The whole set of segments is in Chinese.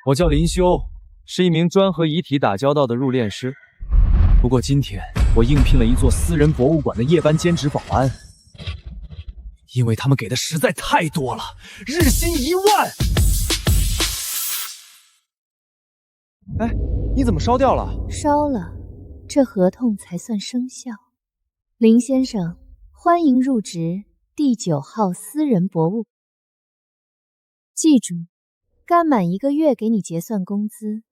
我叫林修，是一名专和遗体打交道的入殓师。不过今天我应聘了一座私人博物馆的夜班兼职保安，因为他们给的实在太多了，日薪1万。哎，你怎么烧掉了？烧了，这合同才算生效。林先生，欢迎入职第9号私人博物。记住，干满1个月给你结算工资，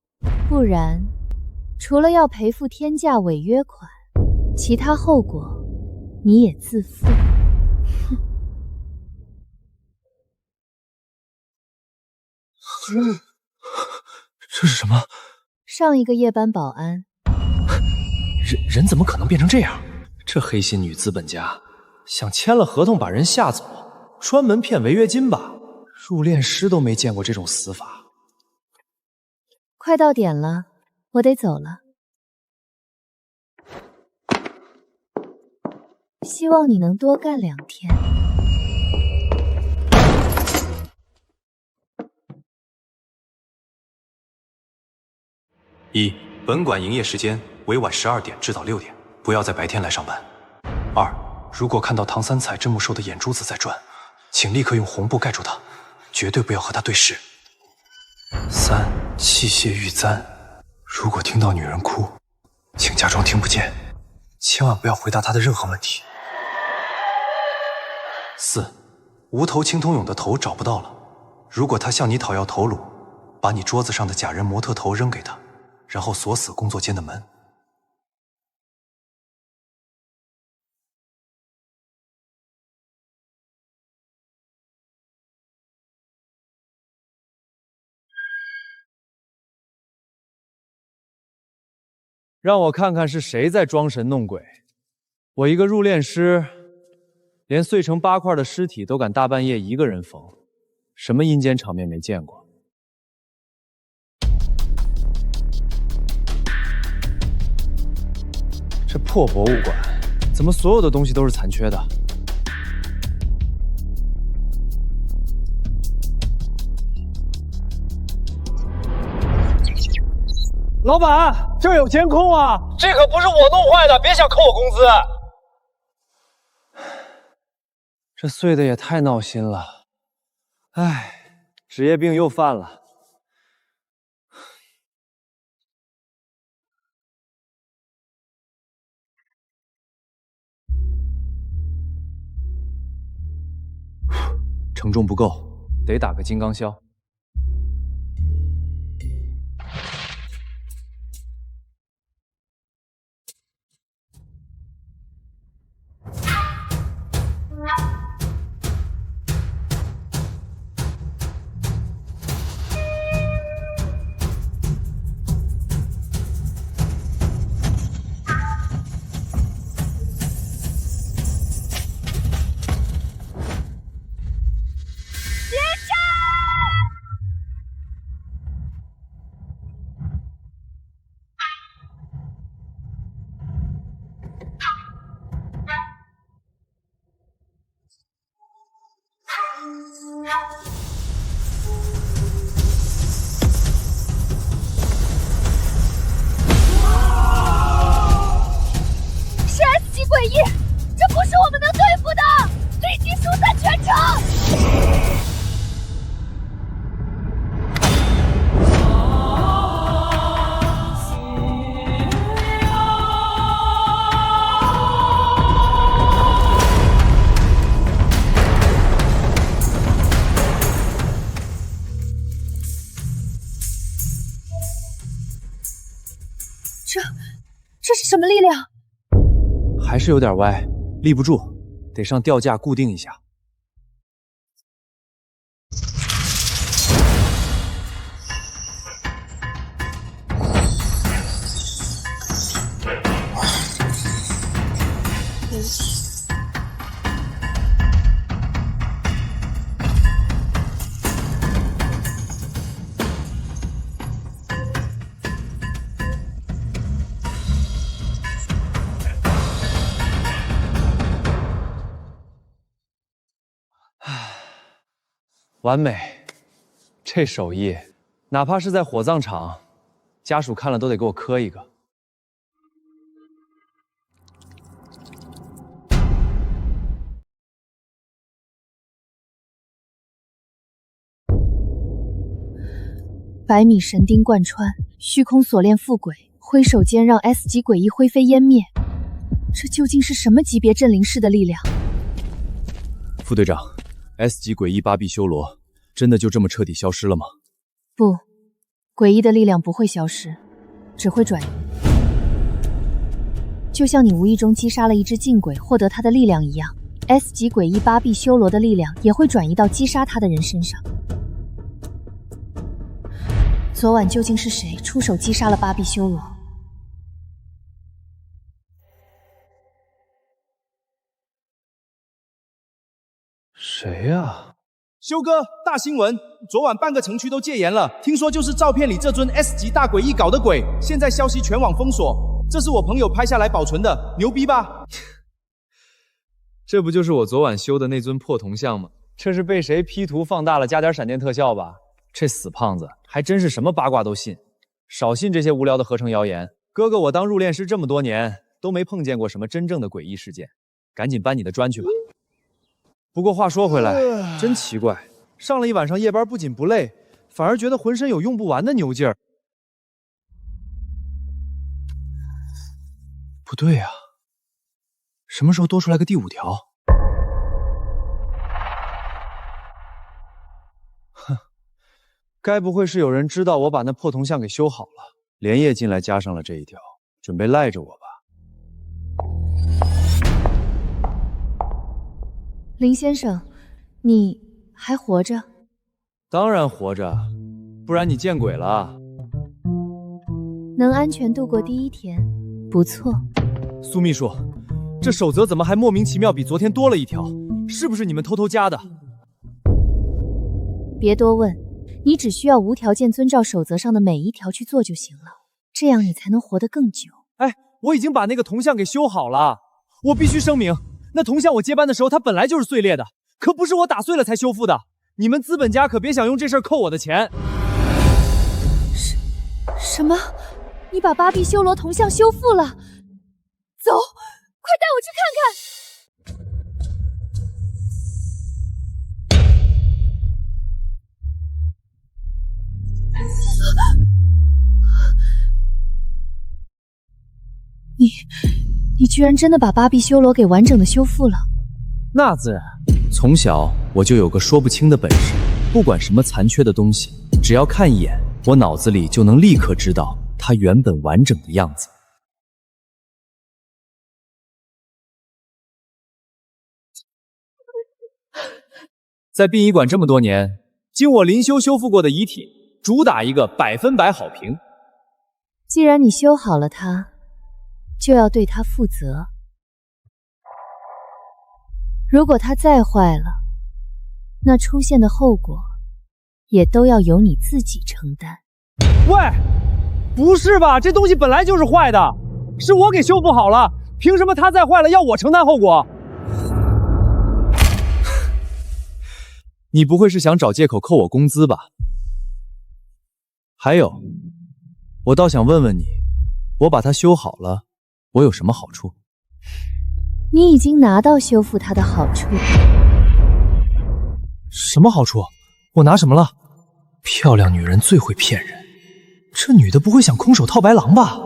不然除了要赔付天价违约款，其他后果你也自负。这是什么？上一个夜班保安。人怎么可能变成这样？这黑心女资本家想签了合同把人吓走，专门骗违约金吧？入殓师都没见过这种死法。快到点了，我得走了。希望你能多干2天。1. 本馆营业时间为晚12点至到6点，不要在白天来上班。2. 如果看到唐三彩真木兽的眼珠子在转，请立刻用红布盖住它，绝对不要和它对视。3. 器械玉簪，如果听到女人哭，请假装听不见，千万不要回答她的任何问题。4. 无头青铜俑的头找不到了，如果他向你讨要头颅，把你桌子上的假人模特头扔给他，然后锁死工作间的门。让我看看是谁在装神弄鬼。我一个入殓师，连碎成8块的尸体都敢大半夜一个人缝，什么阴间场面没见过？这破博物馆，怎么所有的东西都是残缺的？老板，这儿有监控啊！这可不是我弄坏的，别想扣我工资。这碎的也太闹心了，唉，职业病又犯了。承重不够，得打个金刚销。诡异，这不是我们能对付的！立即疏散全城！这是什么力量？还是有点歪，立不住，得上吊架固定一下。完美，这手艺哪怕是在火葬场，家属看了都得给我磕一个。百米神钉贯穿，虚空锁链附轨，挥手间让 S 级诡异灰飞烟灭。这究竟是什么级别镇灵式的力量？副队长 ，S 级诡异巴比修罗真的就这么彻底消失了吗？不，诡异的力量不会消失，只会转移。就像你无意中击杀了一只禁鬼，获得他的力量一样 ，S 级诡异巴比修罗的力量也会转移到击杀他的人身上。昨晚究竟是谁出手击杀了巴比修罗？谁呀？修哥，大新闻！昨晚半个城区都戒严了，听说就是照片里这尊 S 级大诡异搞的鬼。现在消息全网封锁，这是我朋友拍下来保存的，牛逼吧？这不就是我昨晚修的那尊破铜像吗？这是被谁 P 图放大了，加点闪电特效吧？这死胖子还真是什么八卦都信，少信这些无聊的合成谣言。哥哥，我当入殓师这么多年，都没碰见过什么真正的诡异事件。赶紧搬你的砖去吧。不过话说回来，真奇怪，上了一晚上夜班，不仅不累，反而觉得浑身有用不完的牛劲儿。不对呀，什么时候多出来个第5条？哼，该不会是有人知道我把那破铜像给修好了，连夜进来加上了这一条，准备赖着我吧？林先生，你还活着？当然活着，不然你见鬼了！能安全度过第1天，不错。苏秘书，这守则怎么还莫名其妙比昨天多了一条？是不是你们偷偷加的？别多问，你只需要无条件遵照守则上的每一条去做就行了，这样你才能活得更久。哎，我已经把那个铜像给修好了，我必须声明，那铜像我接班的时候它本来就是碎裂的，可不是我打碎了才修复的。你们资本家可别想用这事儿扣我的钱。什么？你把巴比修罗铜像修复了？走，快带我去看看。你居然真的把巴比修罗给完整的修复了？那自然，从小我就有个说不清的本事，不管什么残缺的东西，只要看一眼，我脑子里就能立刻知道它原本完整的样子。在殡仪馆这么多年，经我灵修修复过的遗体，主打一个100%好评。既然你修好了它，就要对它负责。如果它再坏了，那出现的后果也都要由你自己承担。喂，不是吧？这东西本来就是坏的，是我给修复好了，凭什么它再坏了要我承担后果？你不会是想找借口扣我工资吧？还有，我倒想问问你，我把它修好了，我有什么好处？你已经拿到修复它的好处。什么好处？我拿什么了？漂亮女人最会骗人，这女的不会想空手套白狼吧？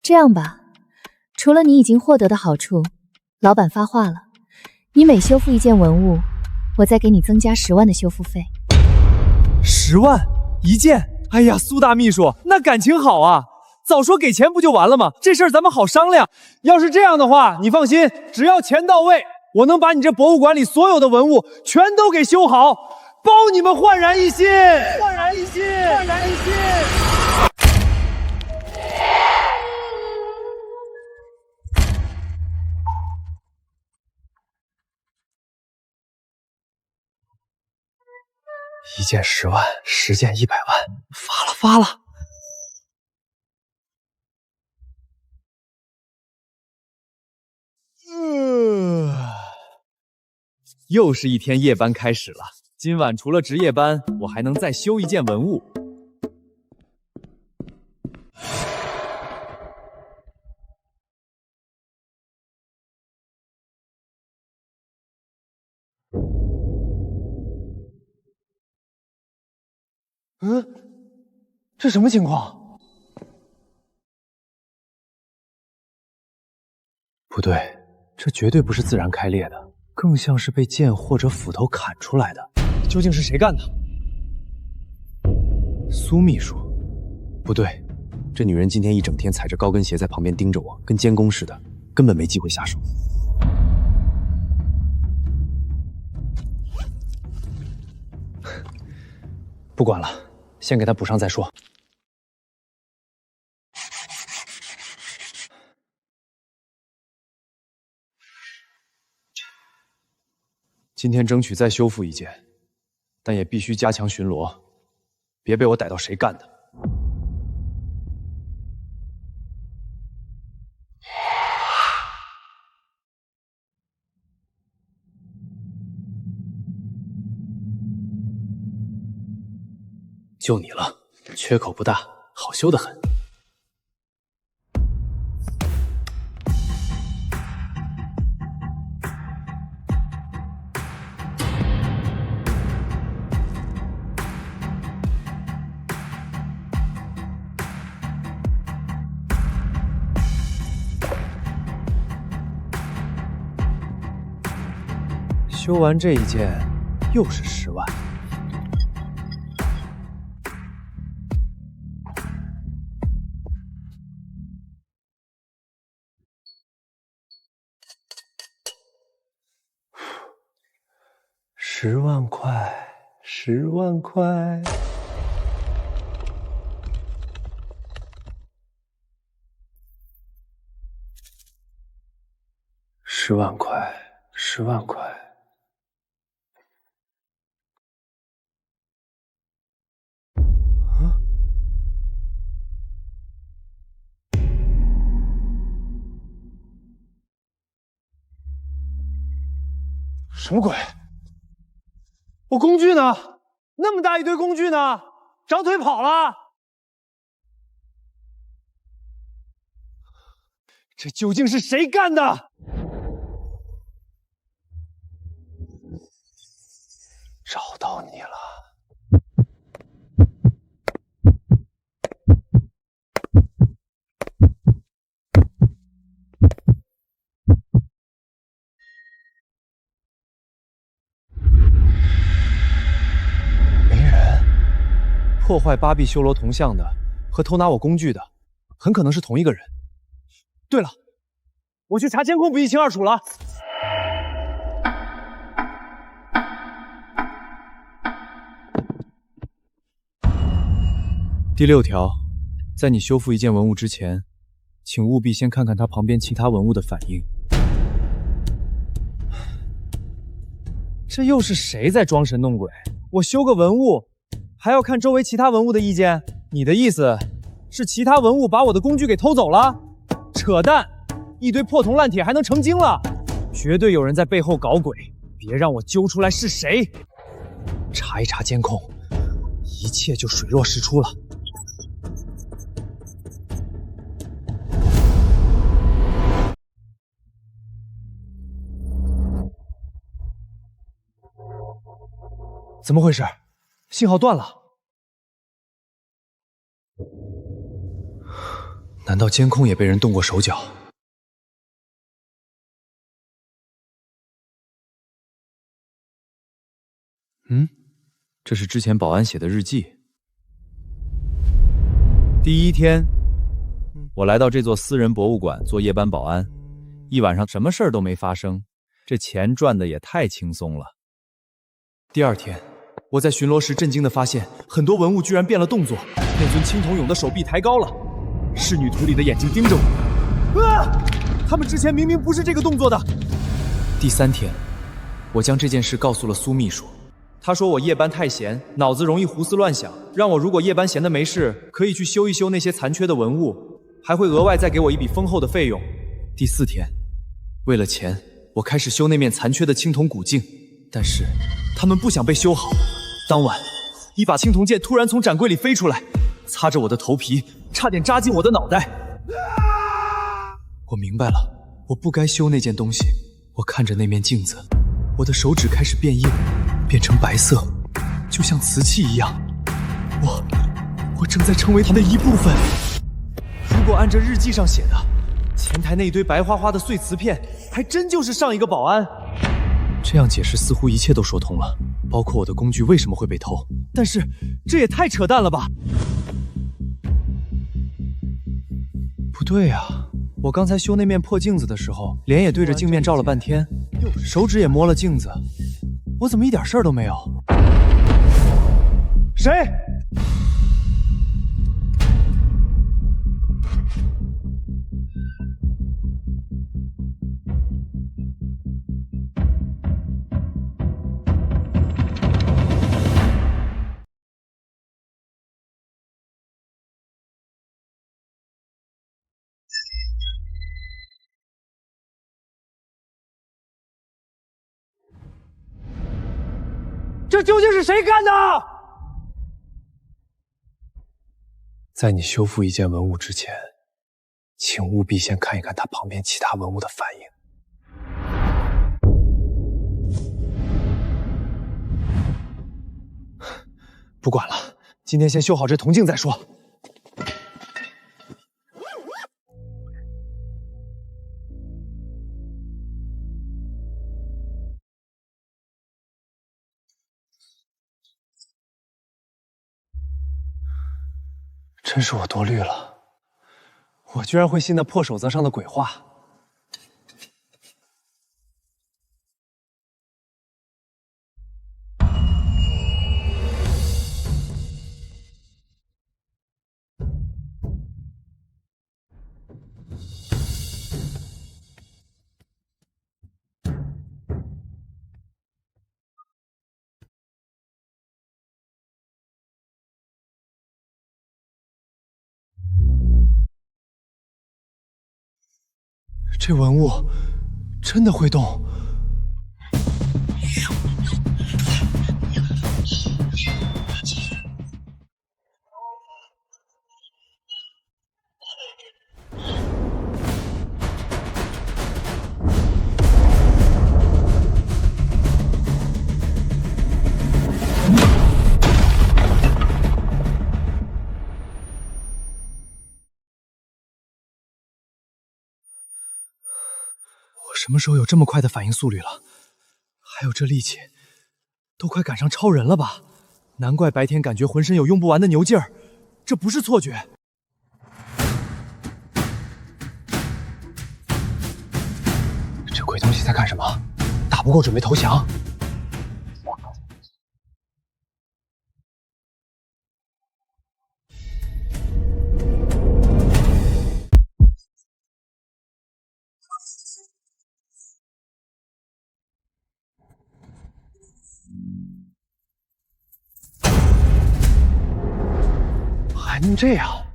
这样吧，除了你已经获得的好处，老板发话了，你每修复一件文物，我再给你增加10万的修复费。10万一件？哎呀，苏大秘书，那感情好啊，早说给钱不就完了吗？这事儿咱们好商量。要是这样的话，你放心，只要钱到位，我能把你这博物馆里所有的文物全都给修好，包你们焕然一新！焕然一新！焕然一新！一件10万，10件100万，发了发了！又是一天夜班开始了。今晚除了值夜班，我还能再修一件文物。这什么情况？不对，这绝对不是自然开裂的，更像是被剑或者斧头砍出来的。究竟是谁干的？苏秘书？不对，这女人今天一整天踩着高跟鞋在旁边盯着我，跟监工似的，根本没机会下手。不管了，先给她补上再说。今天争取再修复一件，但也必须加强巡逻，别被我逮到谁干的。就你了，缺口不大，好修得很。修完这一件，又是10万。10万块，10万块。10万块，10万块。什么鬼？我工具呢？那么大一堆工具呢？长腿跑了？这究竟是谁干的？找到你了！破坏巴比修罗铜像的和偷拿我工具的，很可能是同一个人。对了，我去查监控不一清二楚了。第6条，在你修复一件文物之前，请务必先看看它旁边其他文物的反应。这又是谁在装神弄鬼？我修个文物，还要看周围其他文物的意见？你的意思是其他文物把我的工具给偷走了？扯淡！一堆破铜烂铁还能成精了？绝对有人在背后搞鬼，别让我揪出来是谁！查一查监控，一切就水落石出了。怎么回事？信号断了？难道监控也被人动过手脚？这是之前保安写的日记。第1天，我来到这座私人博物馆做夜班保安，一晚上什么事儿都没发生，这钱赚的也太轻松了。第2天，我在巡逻时震惊地发现，很多文物居然变了动作。那尊青铜俑的手臂抬高了，仕女图里的眼睛盯着我。他们之前明明不是这个动作的。第3天，我将这件事告诉了苏秘书，他说我夜班太闲，脑子容易胡思乱想，让我如果夜班闲得没事，可以去修一修那些残缺的文物，还会额外再给我一笔丰厚的费用。第4天，为了钱，我开始修那面残缺的青铜古镜。但是他们不想被修好。当晚，一把青铜剑突然从展柜里飞出来，擦着我的头皮，差点扎进我的脑袋。我明白了，我不该修那件东西。我看着那面镜子，我的手指开始变硬，变成白色，就像瓷器一样。我正在成为它的一部分。如果按着日记上写的，前台那一堆白花花的碎瓷片，还真就是上一个保安。这样解释似乎一切都说通了，包括我的工具为什么会被偷。但是这也太扯淡了吧！不对呀，我刚才修那面破镜子的时候，脸也对着镜面照了半天，手指也摸了镜子，我怎么一点事儿都没有？谁？这究竟是谁干的？在你修复一件文物之前，请务必先看一看它旁边其他文物的反应。不管了，今天先修好这铜镜再说。真是我多虑了，我居然会信那破手册上的鬼话。这文物真的会动！什么时候有这么快的反应速率了？还有这力气，都快赶上超人了吧？难怪白天感觉浑身有用不完的牛劲儿，这不是错觉。这鬼东西在干什么？打不过准备投降？还能这样？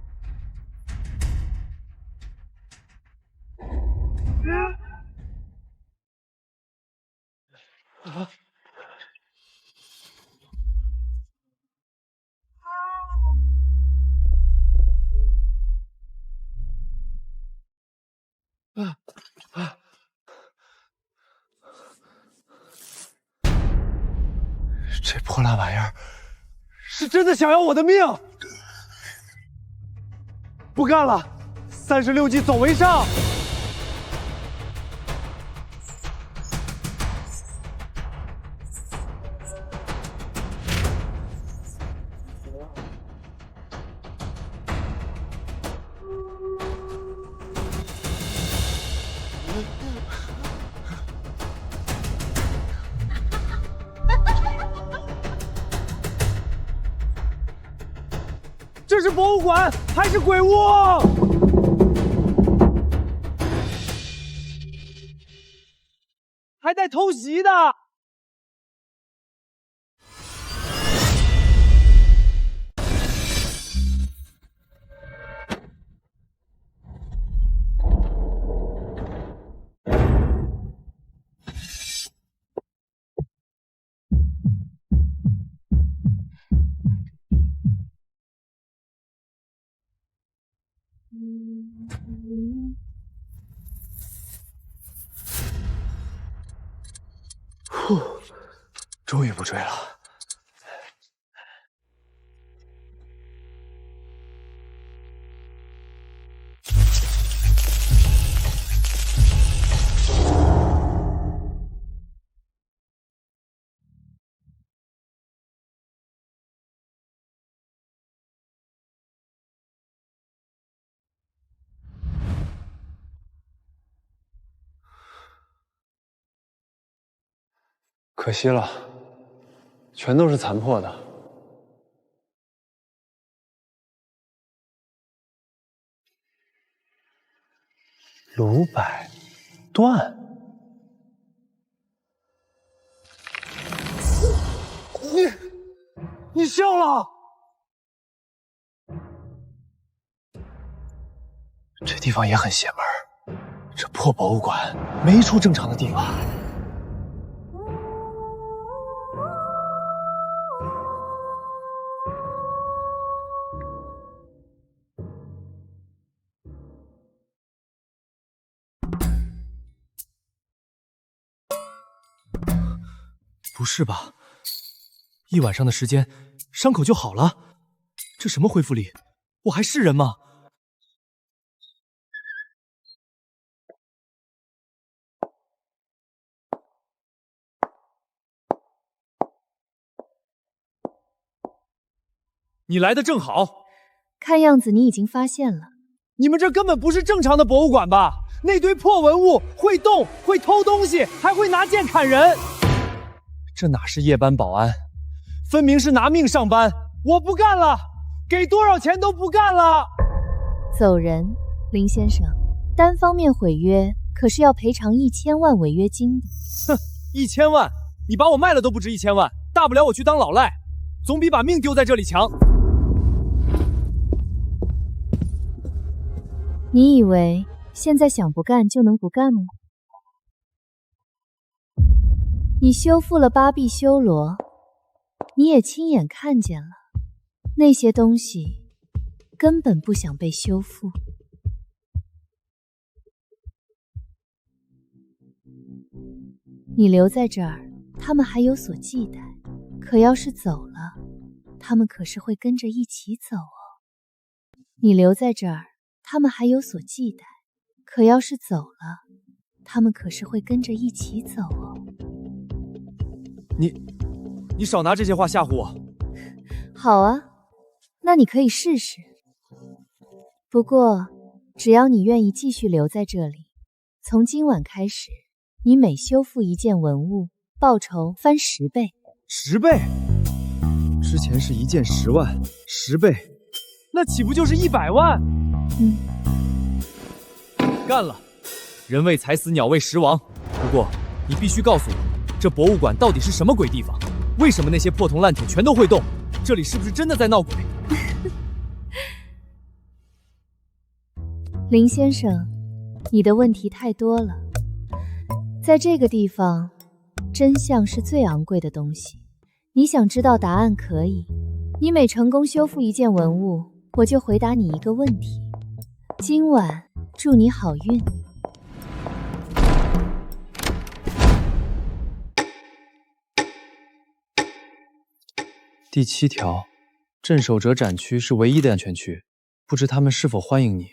这破烂玩意儿是真的想要我的命！不干了，36计走为上。这是博物馆还是鬼屋？还带偷袭的！终于不追了。可惜了，全都是残破的。鲁百段，你笑了？这地方也很邪门，这破博物馆没一处正常的地方。不是吧？一晚上的时间，伤口就好了？这什么恢复力？我还是人吗？你来的正好。看样子你已经发现了。你们这根本不是正常的博物馆吧？那堆破文物会动，会偷东西，还会拿剑砍人。这哪是夜班保安，分明是拿命上班！我不干了，给多少钱都不干了！走人，林先生，单方面毁约可是要赔偿1000万违约金的。哼，1000万，你把我卖了都不值1000万，大不了我去当老赖，总比把命丢在这里强。你以为现在想不干就能不干吗？你修复了巴比修罗，你也亲眼看见了，那些东西根本不想被修复。你留在这儿，他们还有所忌惮，可要是走了，他们可是会跟着一起走哦。你留在这儿，他们还有所忌惮，可要是走了，他们可是会跟着一起走哦。你少拿这些话吓唬我。好啊，那你可以试试。不过，只要你愿意继续留在这里，从今晚开始，你每修复一件文物，报酬翻10倍。10倍？之前是1件10万，10倍，那岂不就是100万？干了！人为财死，鸟为食亡。不过，你必须告诉我，这博物馆到底是什么鬼地方？为什么那些破铜烂铁全都会动？这里是不是真的在闹鬼？林先生，你的问题太多了。在这个地方，真相是最昂贵的东西。你想知道答案可以，你每成功修复一件文物，我就回答你一个问题。今晚祝你好运。第7条，镇守者展区是唯一的安全区，不知他们是否欢迎你。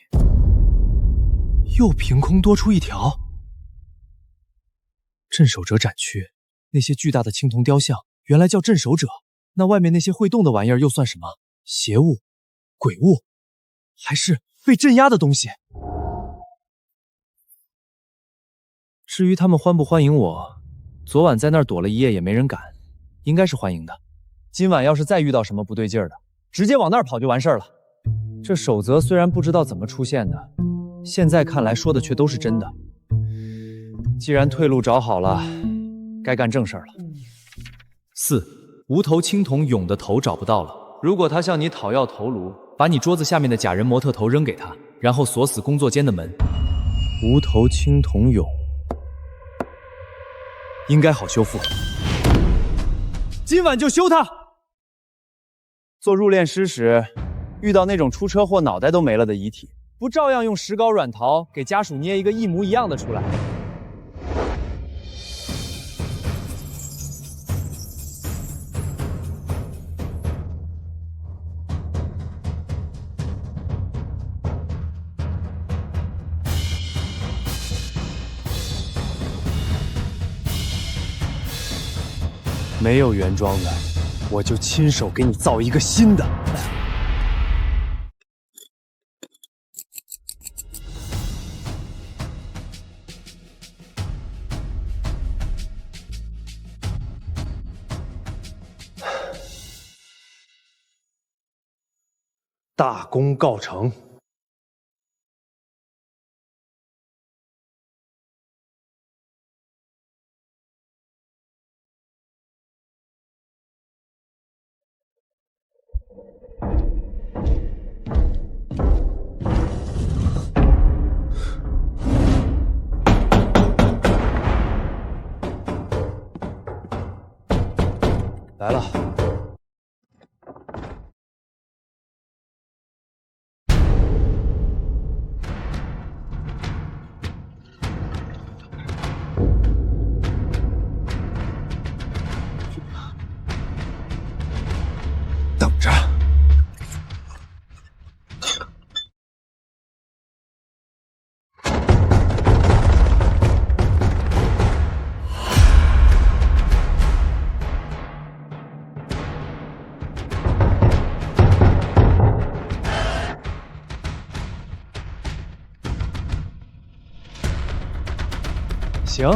又凭空多出一条。镇守者展区，那些巨大的青铜雕像原来叫镇守者，那外面那些会动的玩意儿又算什么？邪物、鬼物，还是被镇压的东西？至于他们欢不欢迎我，昨晚在那儿躲了一夜也没人敢，应该是欢迎的。今晚要是再遇到什么不对劲儿的，直接往那儿跑就完事儿了。这守则虽然不知道怎么出现的，现在看来说的却都是真的。既然退路找好了，该干正事儿了。4. 无头青铜俑的头找不到了，如果他向你讨要头颅，把你桌子下面的假人模特头扔给他，然后锁死工作间的门。无头青铜俑应该好修复，今晚就修它。做入殓师时，遇到那种出车祸脑袋都没了的遗体，不照样用石膏软陶给家属捏一个一模一样的出来？没有原装的，我就亲手给你造一个新的。大功告成。来了。等着。行，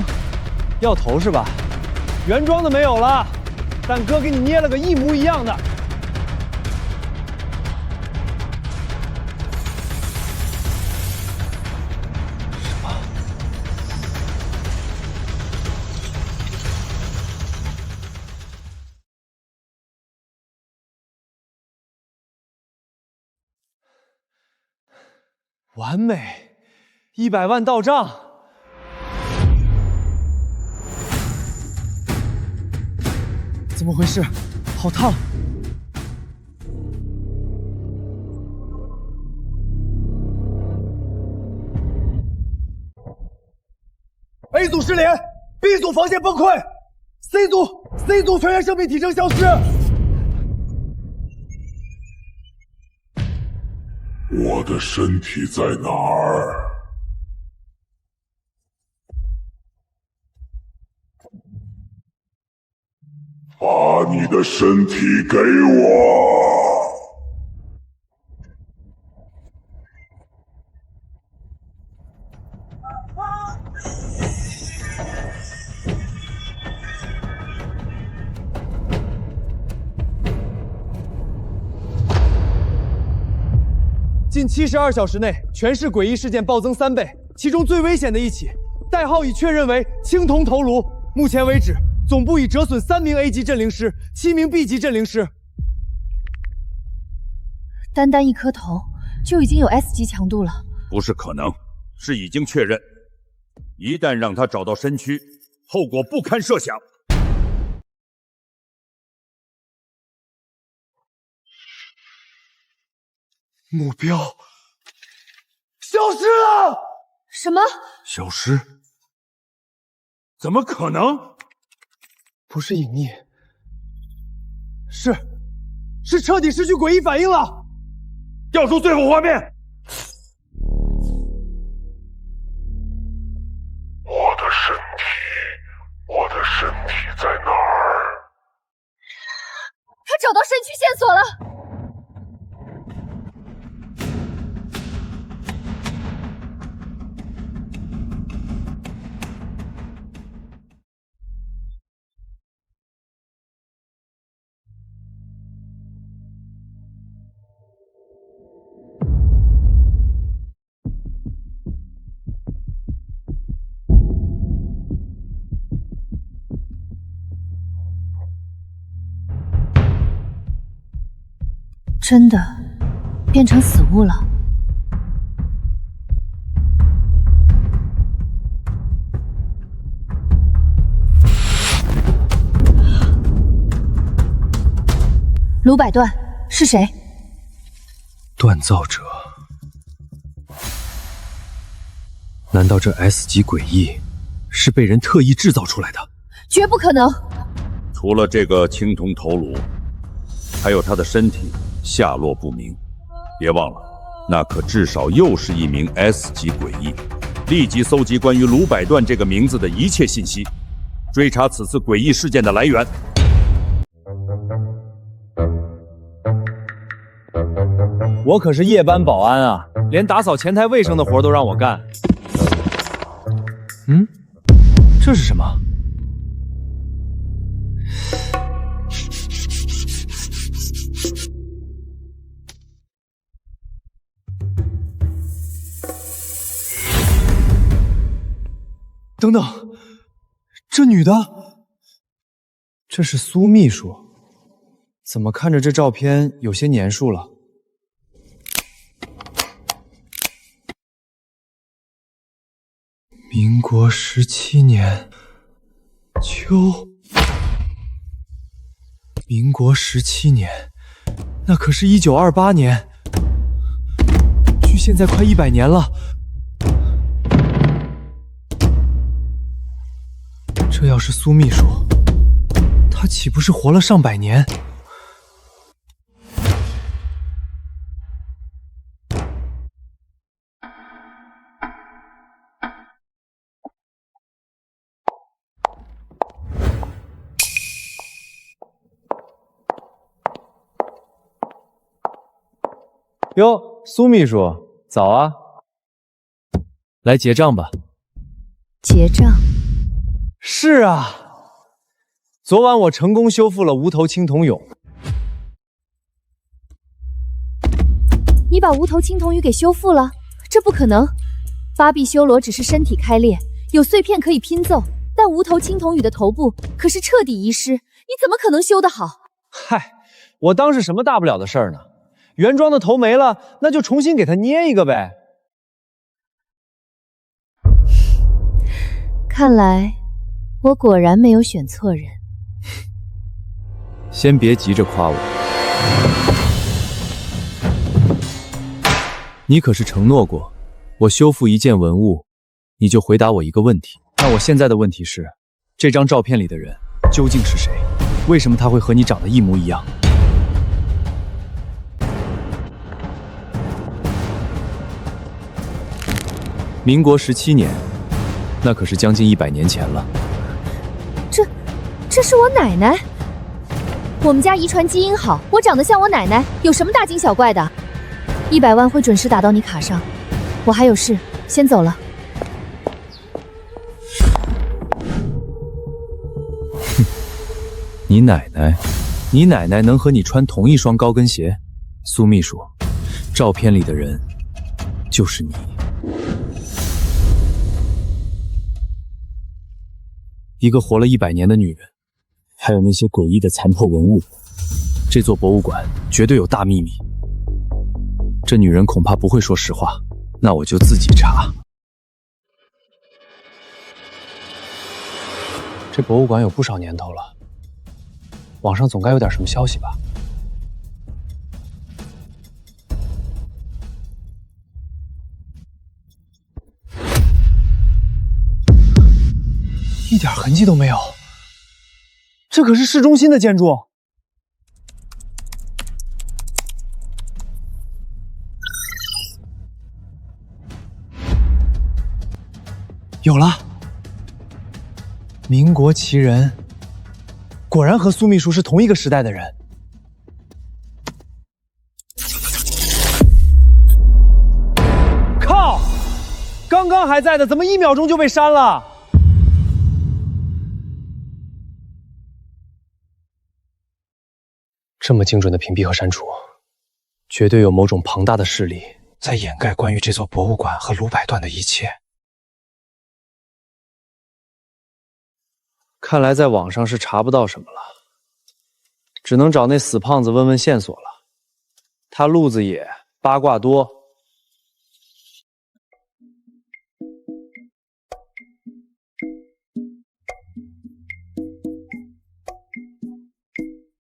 要头是吧？原装的没有了，但哥给你捏了个一模一样的。什么？完美，100万到账。怎么回事？好烫！ A 组失联 ，B 组防线崩溃 ，C 组全员生命体征消失。我的身体在哪儿？把你的身体给我！ 近72小时内，全市诡异事件暴增3倍，其中最危险的一起，代号已确认为青铜头颅。目前为止，总部已折损3名 A 级镇灵师，7名 B 级镇灵师。单单一颗头就已经有 S 级强度了。不是可能，是已经确认。一旦让他找到身躯，后果不堪设想。 目标消失了！什么？消失？怎么可能？不是隐匿，是彻底失去诡异反应了。调出最后画面。我的身体在哪儿？他找到身躯线索了。 真的变成死物了。卢百断是谁？锻造者？难道这 S 级诡异是被人特意制造出来的？绝不可能！除了这个青铜头颅。 还有他的身体下落不明，别忘了，那可至少又是一名 S 级诡异。立即搜集关于卢百断这个名字的一切信息，追查此次诡异事件的来源。我可是夜班保安啊，连打扫前台卫生的活都让我干。这是什么？等等，这女的，这是苏秘书，怎么看着这照片有些年数了？民国17年秋，民国17年，那可是1928年，距现在快100年了。这要是苏秘书，他岂不是活了上百年？哟，苏秘书，早啊！来结账吧。结账？是啊，昨晚我成功修复了无头青铜俑。你把无头青铜鱼给修复了？这不可能！巴比修罗只是身体开裂，有碎片可以拼凑，但无头青铜鱼的头部可是彻底遗失，你怎么可能修得好？嗨，我当是什么大不了的事儿呢？原装的头没了，那就重新给它捏一个呗。看来我果然没有选错人。先别急着夸我，你可是承诺过，我修复一件文物，你就回答我一个问题。那我现在的问题是，这张照片里的人究竟是谁？为什么他会和你长得一模一样？民国17年，那可是将近100年前了。这是我奶奶。我们家遗传基因好，我长得像我奶奶，有什么大惊小怪的？100万会准时打到你卡上。我还有事，先走了。哼，你奶奶能和你穿同一双高跟鞋？苏秘书，照片里的人就是你。一个活了100年的女人，还有那些诡异的残破文物，这座博物馆绝对有大秘密。这女人恐怕不会说实话，那我就自己查。这博物馆有不少年头了，网上总该有点什么消息吧？一点痕迹都没有，这可是市中心的建筑。有了，民国奇人，果然和苏秘书是同一个时代的人。靠！刚刚还在的，怎么1秒钟就被删了？这么精准的屏蔽和删除，绝对有某种庞大的势力在掩盖关于这座博物馆和鲁百段的一切。看来在网上是查不到什么了，只能找那死胖子问问线索了。他路子野，八卦多。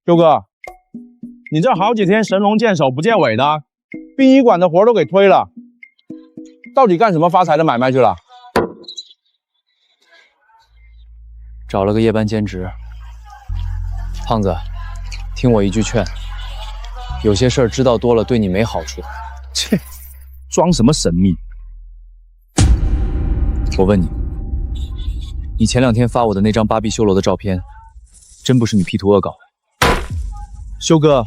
六哥，你这好几天神龙见首不见尾的，殡仪馆的活都给推了，到底干什么发财的买卖去了？找了个夜班兼职。胖子，听我一句劝，有些事儿知道多了对你没好处。切，装什么神秘？我问你，你前2天发我的那张巴比修罗的照片，真不是你 P 图恶搞的？修哥，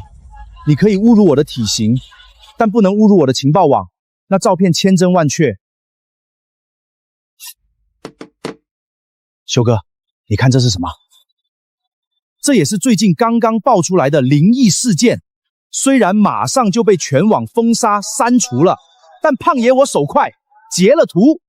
你可以侮辱我的体型，但不能误入我的情报网。那照片千真万确。修哥，你看这是什么？这也是最近刚刚爆出来的灵异事件，虽然马上就被全网封杀删除了，但胖爷我手快，截了图。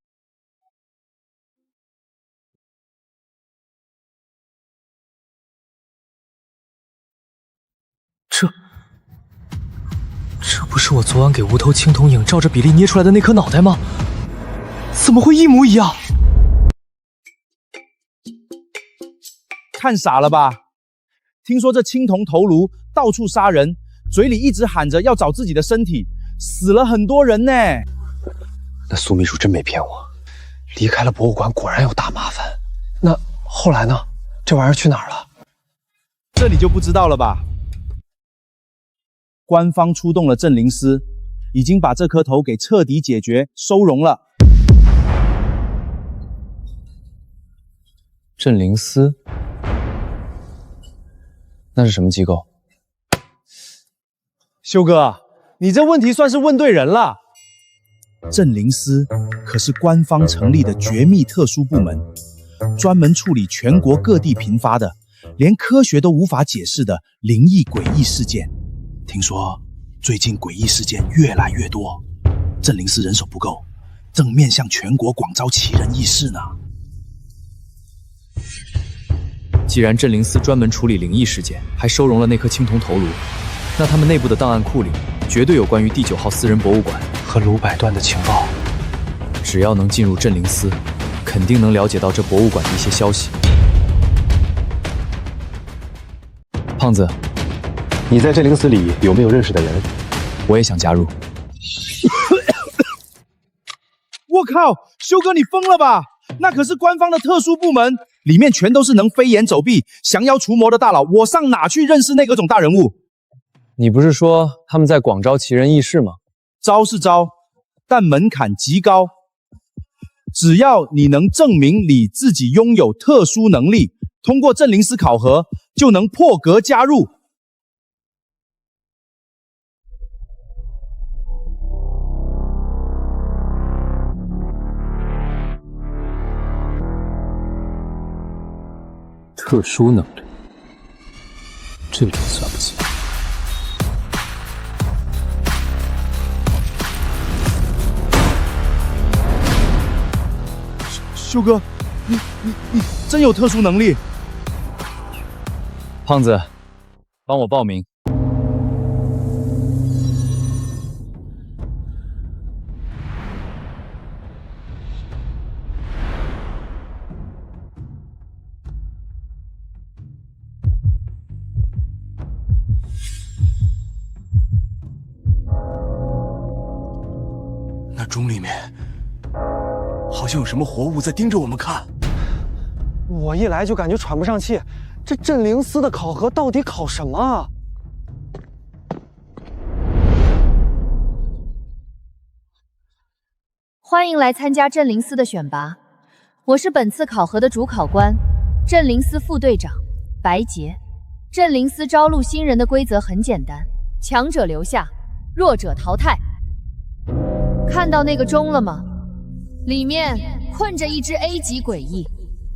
这不是我昨晚给无头青铜影照着比例捏出来的那颗脑袋吗？怎么会一模一样？看傻了吧？听说这青铜头颅到处杀人，嘴里一直喊着要找自己的身体，死了很多人呢。那苏秘书真没骗我，离开了博物馆果然有大麻烦。那后来呢？这玩意儿去哪儿了？这你就不知道了吧？官方出动了镇灵司，已经把这颗头给彻底解决收容了。镇灵司？那是什么机构？修哥，你这问题算是问对人了。镇灵司可是官方成立的绝密特殊部门，专门处理全国各地频发的，连科学都无法解释的灵异诡异事件。听说最近诡异事件越来越多，镇灵司人手不够，正面向全国广招奇人异事呢。既然镇灵司专门处理灵异事件，还收容了那颗青铜头颅，那他们内部的档案库里绝对有关于第9号私人博物馆和卢百段的情报。只要能进入镇灵司，肯定能了解到这博物馆的一些消息。胖子，你在镇灵司里有没有认识的人？我也想加入。我靠，修哥你疯了吧？那可是官方的特殊部门，里面全都是能飞檐走壁、降妖除魔的大佬，我上哪去认识那个种大人物？你不是说他们在广招奇人异事吗？招是招，但门槛极高。只要你能证明你自己拥有特殊能力，通过镇灵司考核，就能破格加入。特殊能力，这点算不行。修哥，你真有特殊能力？胖子，帮我报名。那钟里面好像有什么活物在盯着我们看。我一来就感觉喘不上气，这镇灵司的考核到底考什么啊？欢迎来参加镇灵司的选拔，我是本次考核的主考官，镇灵司副队长白洁。镇灵司招录新人的规则很简单，强者留下，弱者淘汰。看到那个钟了吗？里面困着一只 A 级诡异，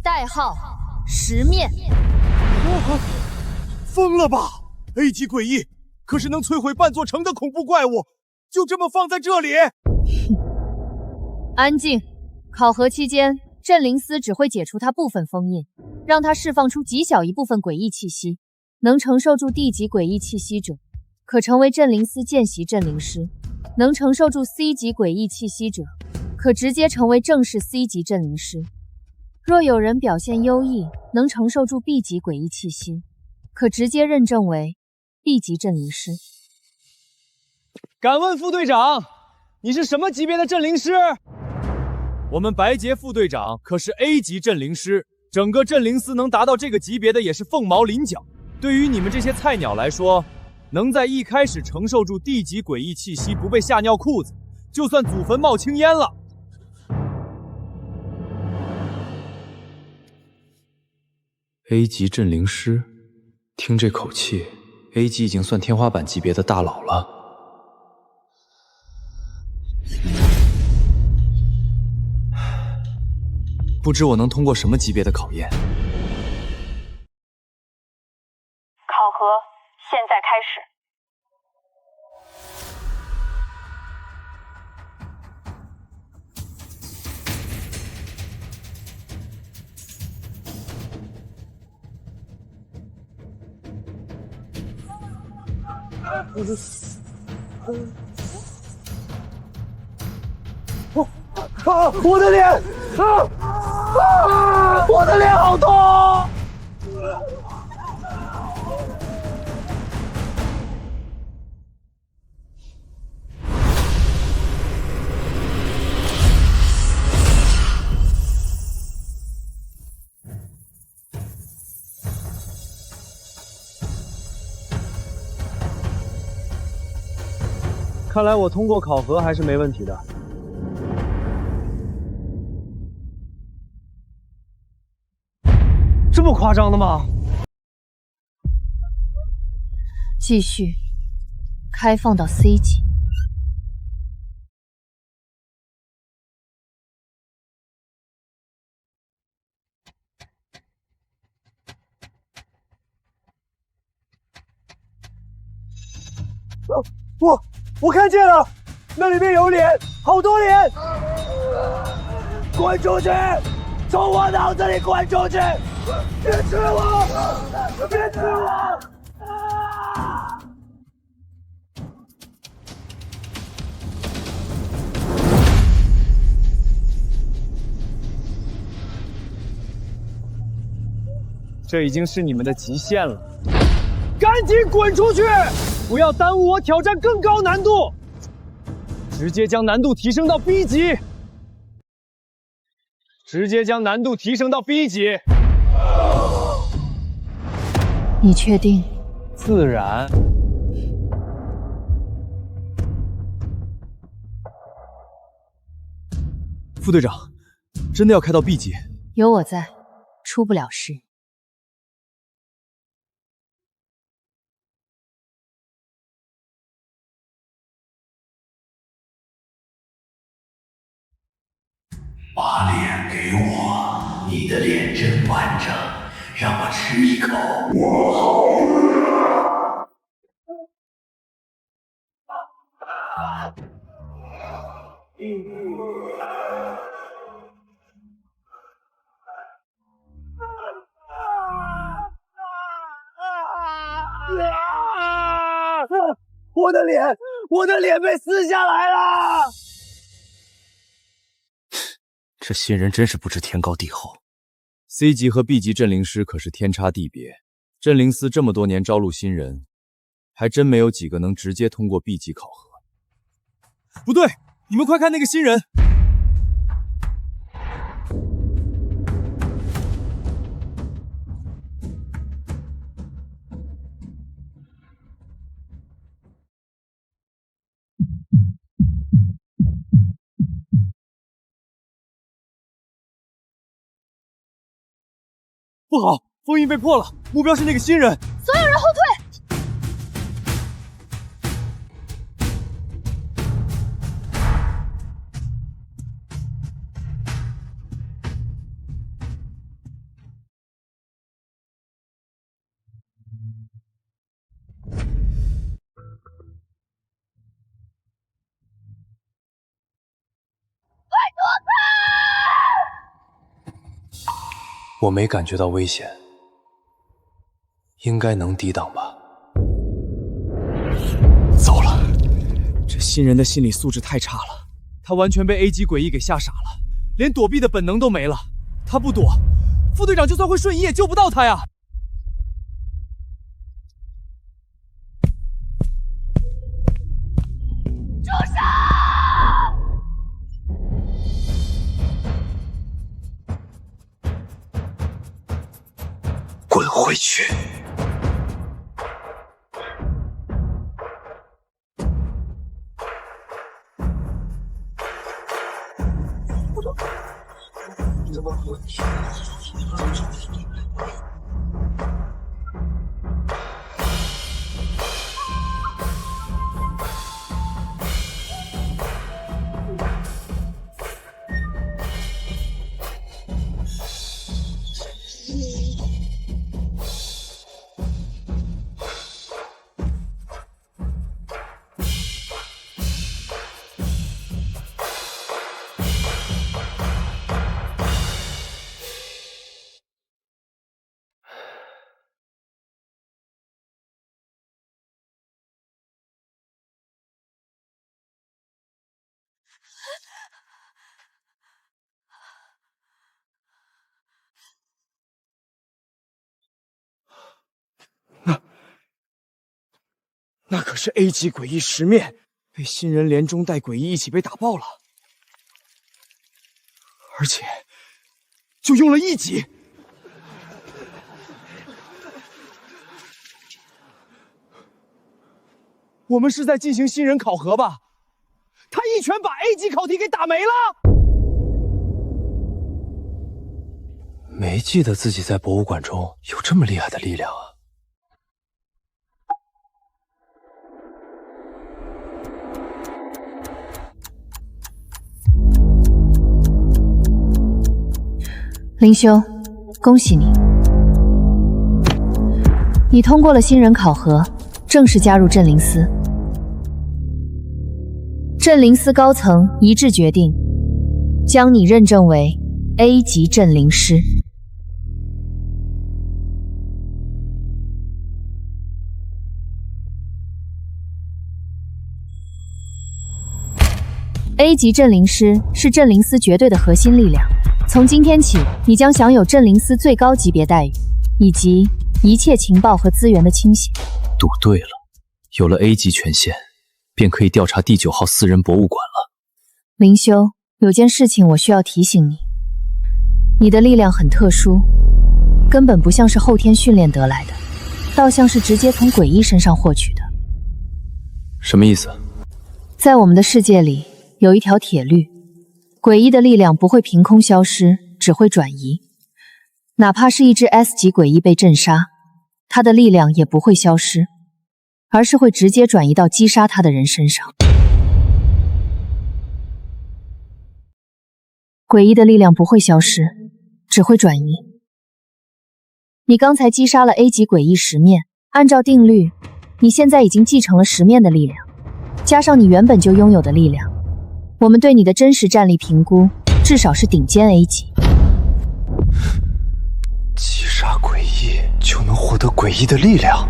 代号十面。疯了吧 ！A 级诡异，可是能摧毁半座城的恐怖怪物，就这么放在这里？安静！考核期间，镇灵司只会解除它部分封印，让它释放出极小一部分诡异气息。能承受住 D 级诡异气息者，可成为镇灵司见习镇灵师；能承受住 C 级诡异气息者，可直接成为正式 C 级镇灵师。若有人表现优异，能承受住 B 级诡异气息，可直接认证为 B 级镇灵师。敢问副队长，你是什么级别的镇灵师？我们白洁副队长可是 A 级镇灵师，整个镇灵司能达到这个级别的也是凤毛麟角。对于你们这些菜鸟来说，能在一开始承受住 D 级诡异气息不被吓尿裤子，就算祖坟冒青烟了。A 级镇灵师，听这口气 ，A 级已经算天花板级别的大佬了。不知我能通过什么级别的考验？考核现在开始。我的脸！我的脸好痛！看来我通过考核还是没问题的。这么夸张的吗？继续开放到 C 级。我看见了，那里面有脸，好多脸！滚出去！从我脑子里滚出去！别吃我！别吃我！这已经是你们的极限了，赶紧滚出去！不要耽误我挑战更高难度，直接将难度提升到 B 级。直接将难度提升到 B 级。你确定？自然。副队长，真的要开到 B 级？有我在，出不了事。把脸给我，你的脸真完整，让我吃一口。我好我的脸被撕下来了！这新人真是不知天高地厚。C 级和 B 级镇灵师可是天差地别，镇灵司这么多年招录新人，还真没有几个能直接通过 B 级考核。不对，你们快看那个新人！不好，封印被破了，目标是那个新人。所有人后退！我没感觉到危险，应该能抵挡吧。糟了，这新人的心理素质太差了，他完全被 A 级诡异给吓傻了，连躲避的本能都没了。他不躲，副队长就算会瞬移也救不到他呀！住手！滚回去！那可是 A 级诡异十面，被新人连中带诡异一起被打爆了，而且就用了1级。我们是在进行新人考核吧？他一拳把 A 级考题给打没了。没记得自己在博物馆中有这么厉害的力量啊！灵修，恭喜你，你通过了新人考核，正式加入镇灵司。镇灵司高层一致决定，将你认证为 A 级镇灵师。A 级镇灵师是镇灵司绝对的核心力量。从今天起，你将享有镇灵司最高级别待遇，以及一切情报和资源的倾斜。赌对了，有了 A 级权限，便可以调查第9号私人博物馆了。灵修，有件事情我需要提醒你，你的力量很特殊，根本不像是后天训练得来的，倒像是直接从诡异身上获取的。什么意思？在我们的世界里，有一条铁律。诡异的力量不会凭空消失，只会转移。哪怕是一只 S 级诡异被镇杀，它的力量也不会消失，而是会直接转移到击杀它的人身上。诡异的力量不会消失，只会转移。你刚才击杀了 A 级诡异十面，按照定律，你现在已经继承了十面的力量，加上你原本就拥有的力量。我们对你的真实战力评估，至少是顶尖 A 级。击杀诡异就能获得诡异的力量。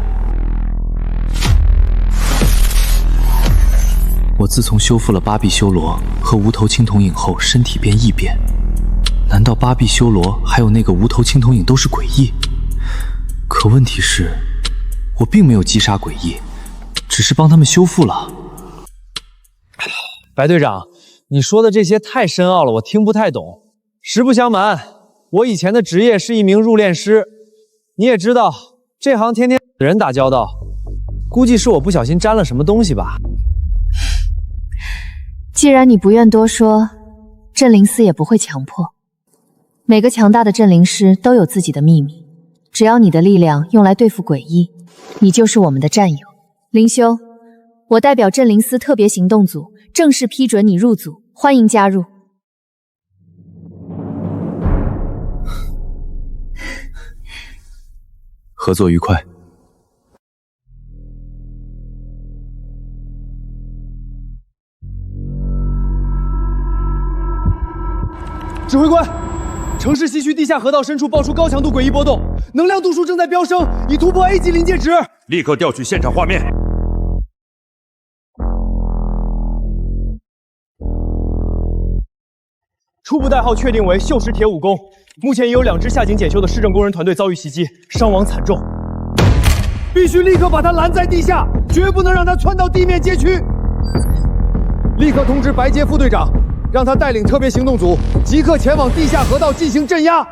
我自从修复了巴比修罗和无头青铜影后，身体便异变。难道巴比修罗还有那个无头青铜影都是诡异？可问题是，我并没有击杀诡异，只是帮他们修复了。白队长，你说的这些太深奥了，我听不太懂。实不相瞒，我以前的职业是一名入殓师，你也知道，这行天天与人打交道，估计是我不小心沾了什么东西吧。既然你不愿多说，镇灵司也不会强迫。每个强大的镇灵师都有自己的秘密，只要你的力量用来对付诡异，你就是我们的战友。灵修，我代表镇灵司特别行动组正式批准你入组，欢迎加入。合作愉快。指挥官，城市西区地下河道深处爆出高强度诡异波动，能量度数正在飙升，已突破 A 级临界值。立刻调取现场画面。初步代号确定为锈蚀铁武功，目前已有2支下井检修的市政工人团队遭遇袭击，伤亡惨重。必须立刻把他拦在地下，绝不能让他窜到地面街区。立刻通知白街副队长，让他带领特别行动组即刻前往地下河道进行镇压。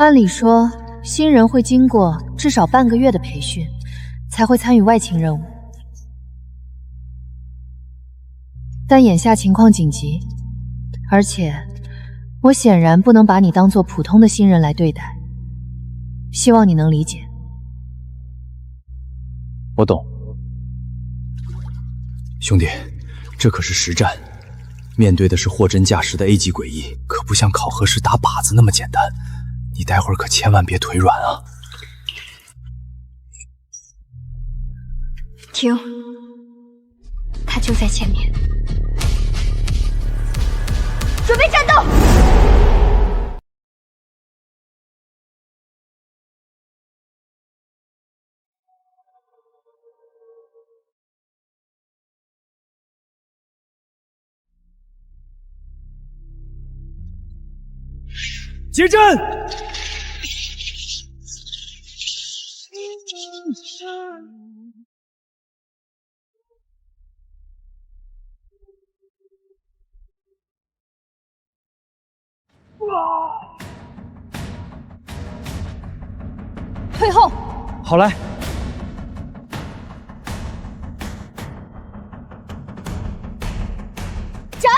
按理说，新人会经过至少半个月的培训，才会参与外勤任务。但眼下情况紧急，而且我显然不能把你当作普通的新人来对待，希望你能理解。我懂，兄弟，这可是实战，面对的是货真价实的 A 级诡异，可不像考核时打靶子那么简单。你待会儿可千万别腿软啊！停，他就在前面，准备战斗！结阵！退后！好来。斩！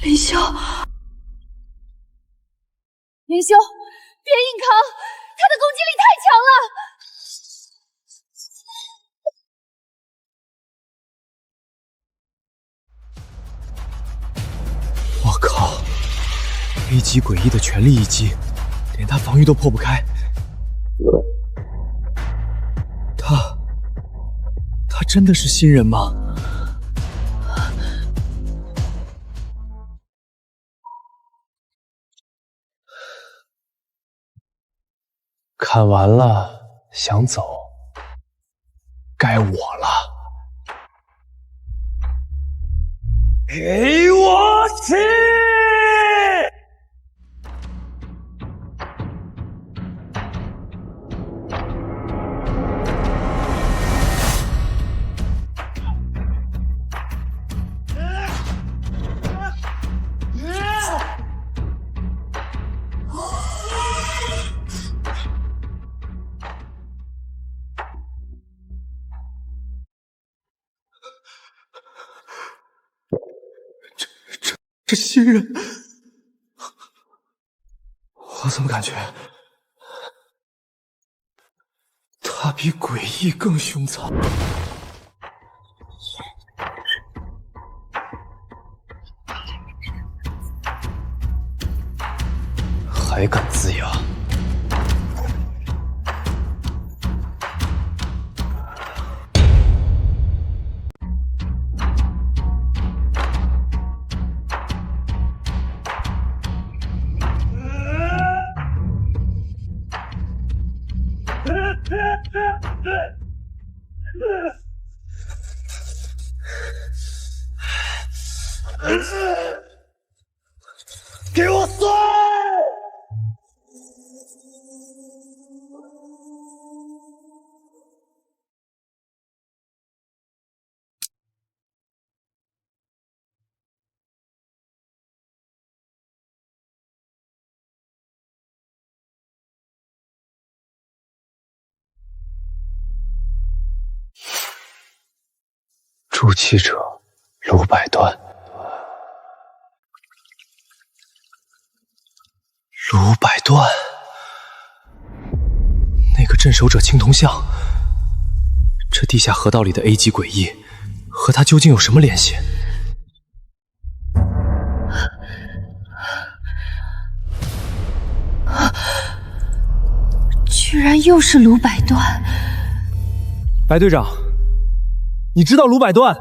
林修，林修，别硬扛，他的攻击力太强了。我靠 ！A 级诡异的全力一击，连他防御都破不开。他真的是新人吗？看完了，想走，该我了。给我起！这新人，我怎么感觉他比诡异更凶残？还敢呲牙！给我碎！筑基者卢百端。卢百端，那个镇守者青铜像，这地下河道里的 A 级诡异，和他究竟有什么联系？居然又是卢百端！白队长，你知道卢百端？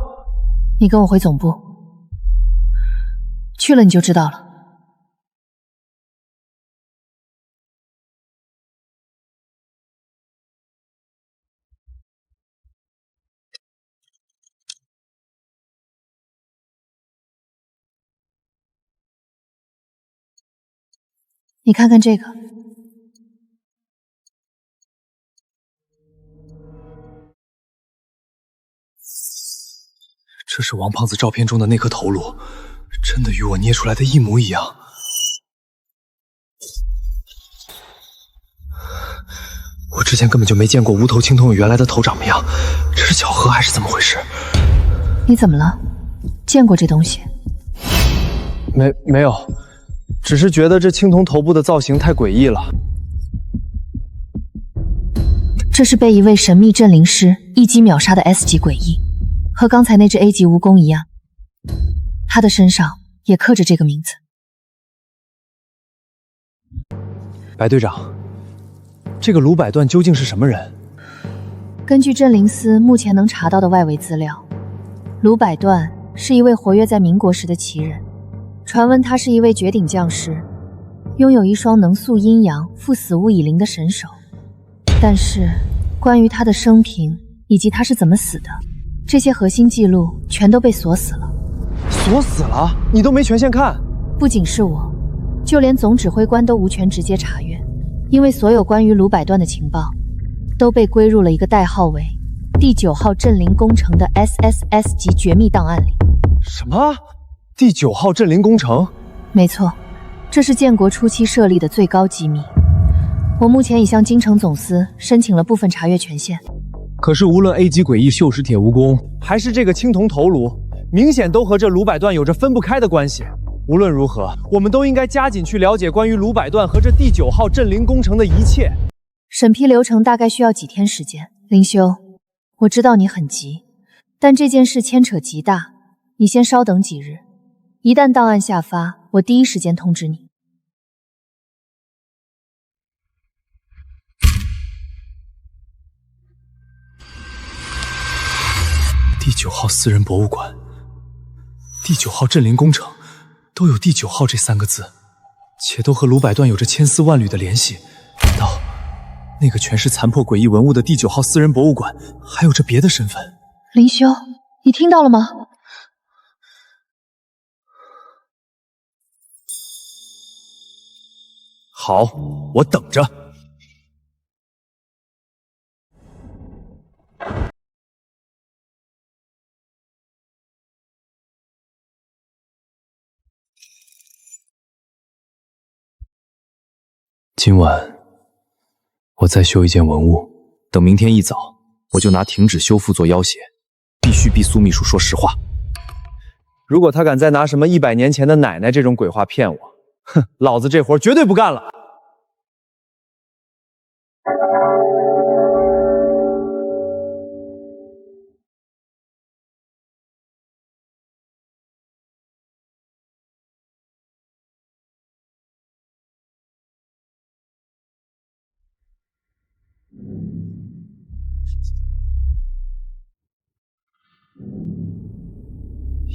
你跟我回总部，去了你就知道了。你看看这个，这是王胖子照片中的那颗头颅，真的与我捏出来的一模一样。我之前根本就没见过无头青铜有原来的头长么样，这是巧合还是怎么回事？你怎么了？见过这东西？没有，只是觉得这青铜头部的造型太诡异了。这是被一位神秘镇灵师一击秒杀的 S 级诡异，和刚才那只 A 级蜈蚣一样，他的身上也刻着这个名字。白队长，这个卢百段究竟是什么人？根据镇灵司目前能查到的外围资料，卢百段是一位活跃在民国时的奇人，传闻他是一位绝顶将士，拥有一双能塑阴阳、复死物以灵的神手。但是关于他的生平以及他是怎么死的，这些核心记录全都被锁死了。锁死了？你都没权限看？不仅是我，就连总指挥官都无权直接查阅，因为所有关于卢百段的情报都被归入了一个代号为第9号镇灵工程的 SSS 级绝密档案里。什么？第9号镇灵工程？没错，这是建国初期设立的最高机密。我目前已向京城总司申请了部分查阅权限。可是无论 A 级诡异锈蚀铁蜈蚣，还是这个青铜头颅，明显都和这卢百段有着分不开的关系。无论如何，我们都应该加紧去了解关于卢百段和这第9号镇灵工程的一切。审批流程大概需要几天时间。灵修，我知道你很急，但这件事牵扯极大，你先稍等几日，一旦档案下发，我第一时间通知你。第9号私人博物馆，第9号镇灵工程，都有第9号这3个字，且都和卢百段有着千丝万缕的联系。难道那个全是残破诡异文物的第9号私人博物馆还有着别的身份？灵修，你听到了吗？好，我等着。今晚我再修一件文物，等明天一早，我就拿停止修复做要挟，必须逼苏秘书说实话。如果他敢再拿什么100年前的奶奶这种鬼话骗我，哼，老子这活绝对不干了。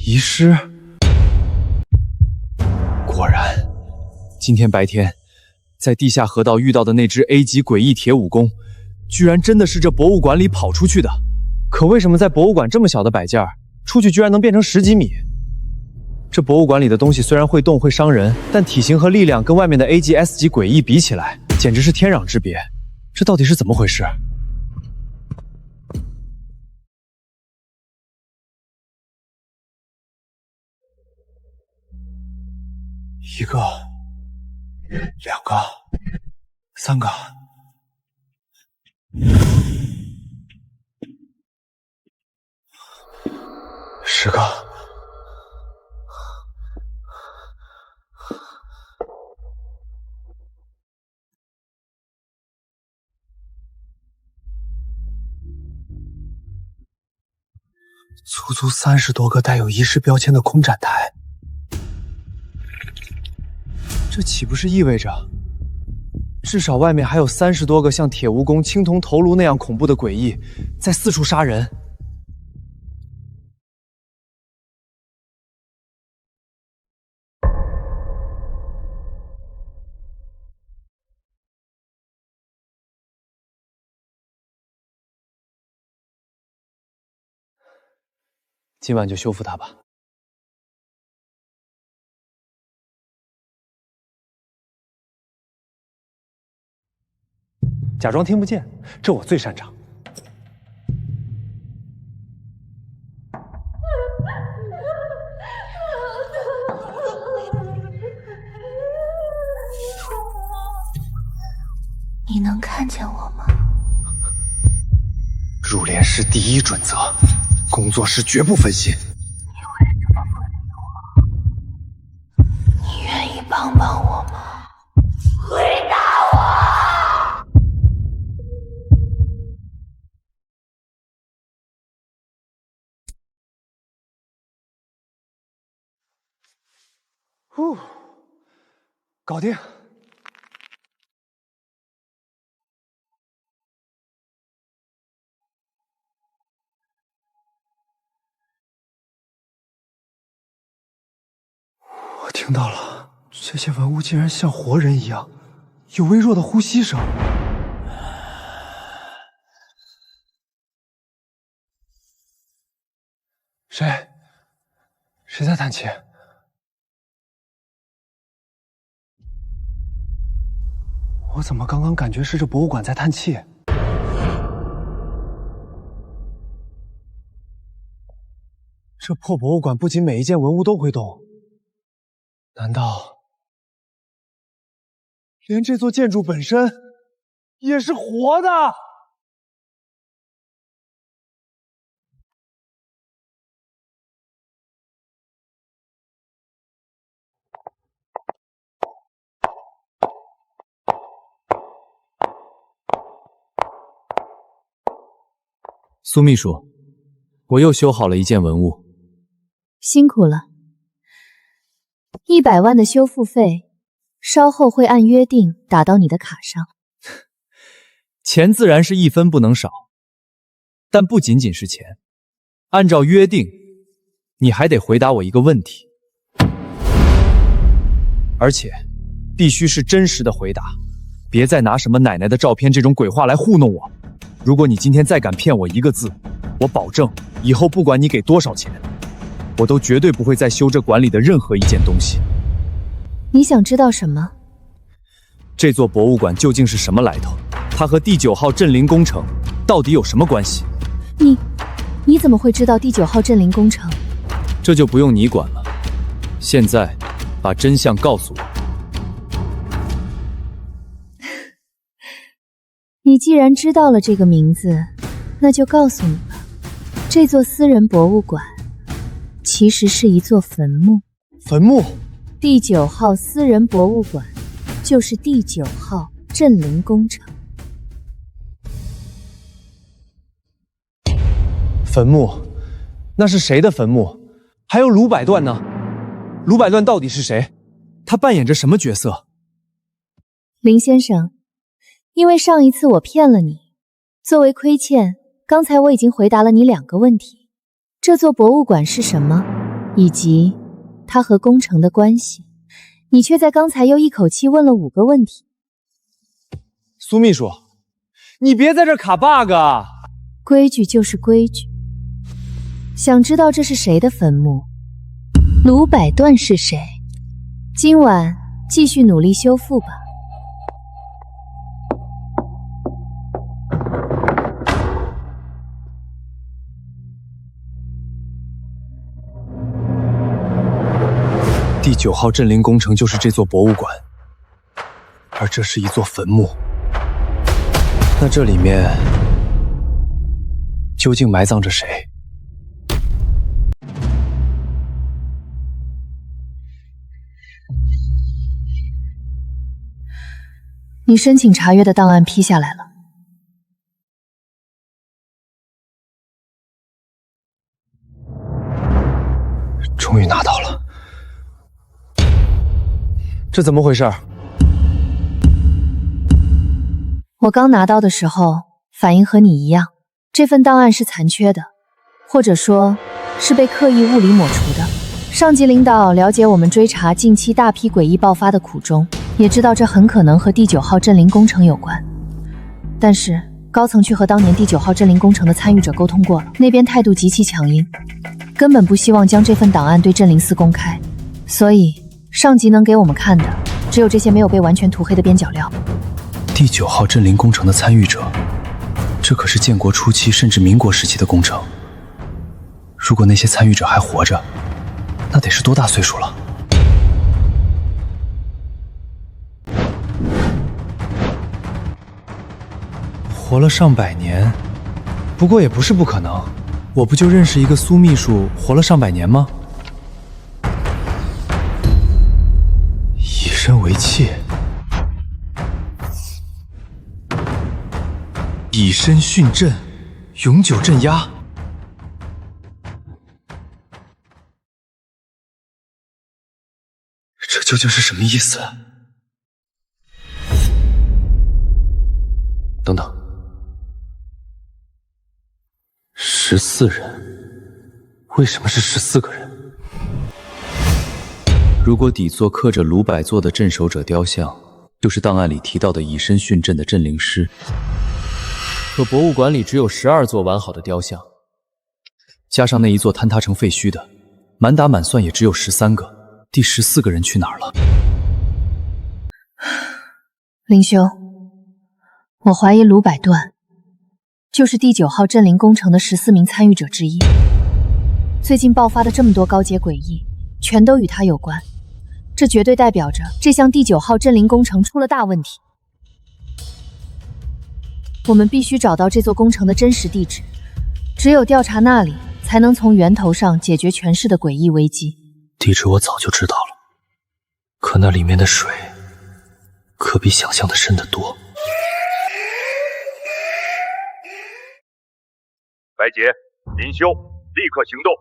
遗失，果然，今天白天在地下河道遇到的那只 A 级诡异铁蜈蚣，居然真的是这博物馆里跑出去的。可为什么在博物馆这么小的摆件，出去居然能变成10几米？这博物馆里的东西虽然会动会伤人，但体型和力量跟外面的 A 级 S 级诡异比起来，简直是天壤之别。这到底是怎么回事？一个，2个，3个，10个，足足30多个带有遗失标签的空展台。这岂不是意味着，至少外面还有30多个像铁蜈蚣、青铜头颅那样恐怖的诡异，在四处杀人？今晚就修复它吧。假装听不见，这我最擅长。看见我吗？入殓师第一准则，工作时绝不分心。你愿意帮帮我吗？回答我！搞定。我听到了，这些文物竟然像活人一样，有微弱的呼吸声。谁在叹气？我怎么刚刚感觉是这博物馆在叹气？这破博物馆不仅每一件文物都会动，难道连这座建筑本身也是活的？苏秘书，我又修好了一件文物。辛苦了。100万的修复费，稍后会按约定打到你的卡上。钱自然是一分不能少，但不仅仅是钱。按照约定，你还得回答我一个问题，而且必须是真实的回答，别再拿什么奶奶的照片这种鬼话来糊弄我。如果你今天再敢骗我一个字，我保证以后不管你给多少钱，我都绝对不会再修这馆里的任何一件东西。你想知道什么？这座博物馆究竟是什么来头？它和第9号镇陵工程到底有什么关系？你怎么会知道第9号镇陵工程？这就不用你管了。现在把真相告诉我。你既然知道了这个名字，那就告诉你吧。这座私人博物馆其实是一座坟墓。坟墓？第9号私人博物馆就是第9号镇陵工程。坟墓？那是谁的坟墓？还有卢百段呢？卢百段到底是谁？他扮演着什么角色？林先生，因为上一次我骗了你，作为亏欠，刚才我已经回答了你2个问题：这座博物馆是什么，以及它和工程的关系。你却在刚才又一口气问了5个问题。苏秘书，你别在这卡 bug 啊！规矩就是规矩。想知道这是谁的坟墓？卢百段是谁？今晚继续努力修复吧。第9号镇陵工程就是这座博物馆，而这是一座坟墓。那这里面究竟埋葬着谁？你申请查阅的档案批下来了。终于拿到了。这怎么回事？我刚拿到的时候，反应和你一样，这份档案是残缺的，或者说是被刻意物理抹除的。上级领导了解我们追查近期大批诡异爆发的苦衷，也知道这很可能和第9号镇陵工程有关。但是高层去和当年第9号镇陵工程的参与者沟通过了，那边态度极其强硬，根本不希望将这份档案对镇陵司公开。所以上级能给我们看的，只有这些没有被完全涂黑的边角料。第9号镇陵工程的参与者，这可是建国初期甚至民国时期的工程。如果那些参与者还活着，那得是多大岁数了？活了上百年，不过也不是不可能。我不就认识一个苏秘书活了上百年吗？以身为器，以身殉阵，永久镇压。这究竟是什么意思？等等，14人，为什么是14个人？如果底座刻着鲁柏座的镇守者雕像，就是档案里提到的以身殉阵的镇灵师。可博物馆里只有12座完好的雕像，加上那一座坍塌成废墟的，满打满算也只有13个。第14个人去哪儿了？林兄，我怀疑鲁柏段就是第9号镇灵工程的14名参与者之一。最近爆发的这么多高阶诡异，全都与他有关，这绝对代表着这项第9号镇灵工程出了大问题。我们必须找到这座工程的真实地址，只有调查那里，才能从源头上解决全市的诡异危机。地址我早就知道了，可那里面的水可比想象的深得多。白洁、林修，立刻行动！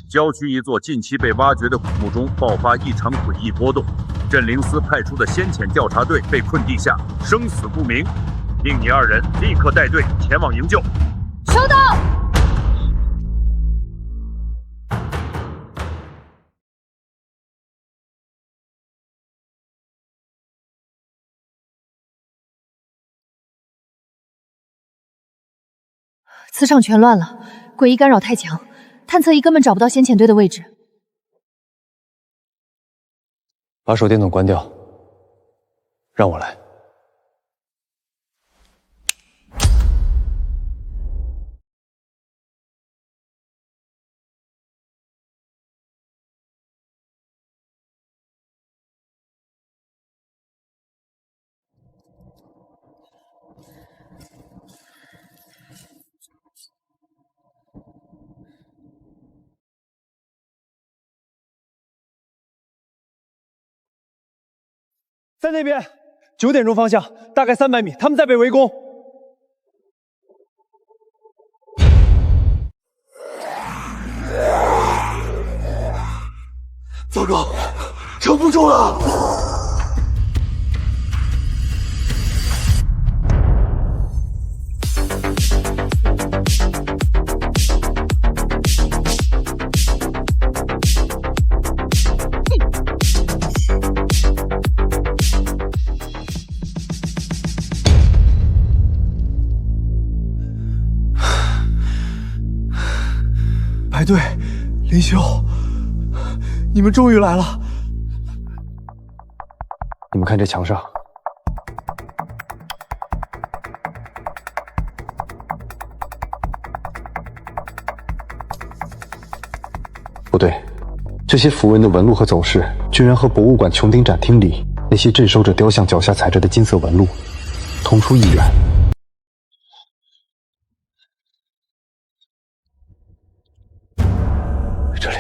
郊区一座近期被挖掘的古墓中爆发异常诡异波动，镇灵司派出的先遣调查队被困地下，生死不明，命你2人立刻带队前往营救。收到。磁场全乱了，诡异干扰太强，探测仪根本找不到先遣队的位置。把手电筒关掉，让我来。在那边，9点钟方向，大概300米，他们在被围攻。糟糕，撑不住了！白队，林修，你们终于来了！你们看这墙上，不对，这些符文的纹路和走势，居然和博物馆穹顶展厅里那些镇守者雕像脚下踩着的金色纹路同出一源。这里，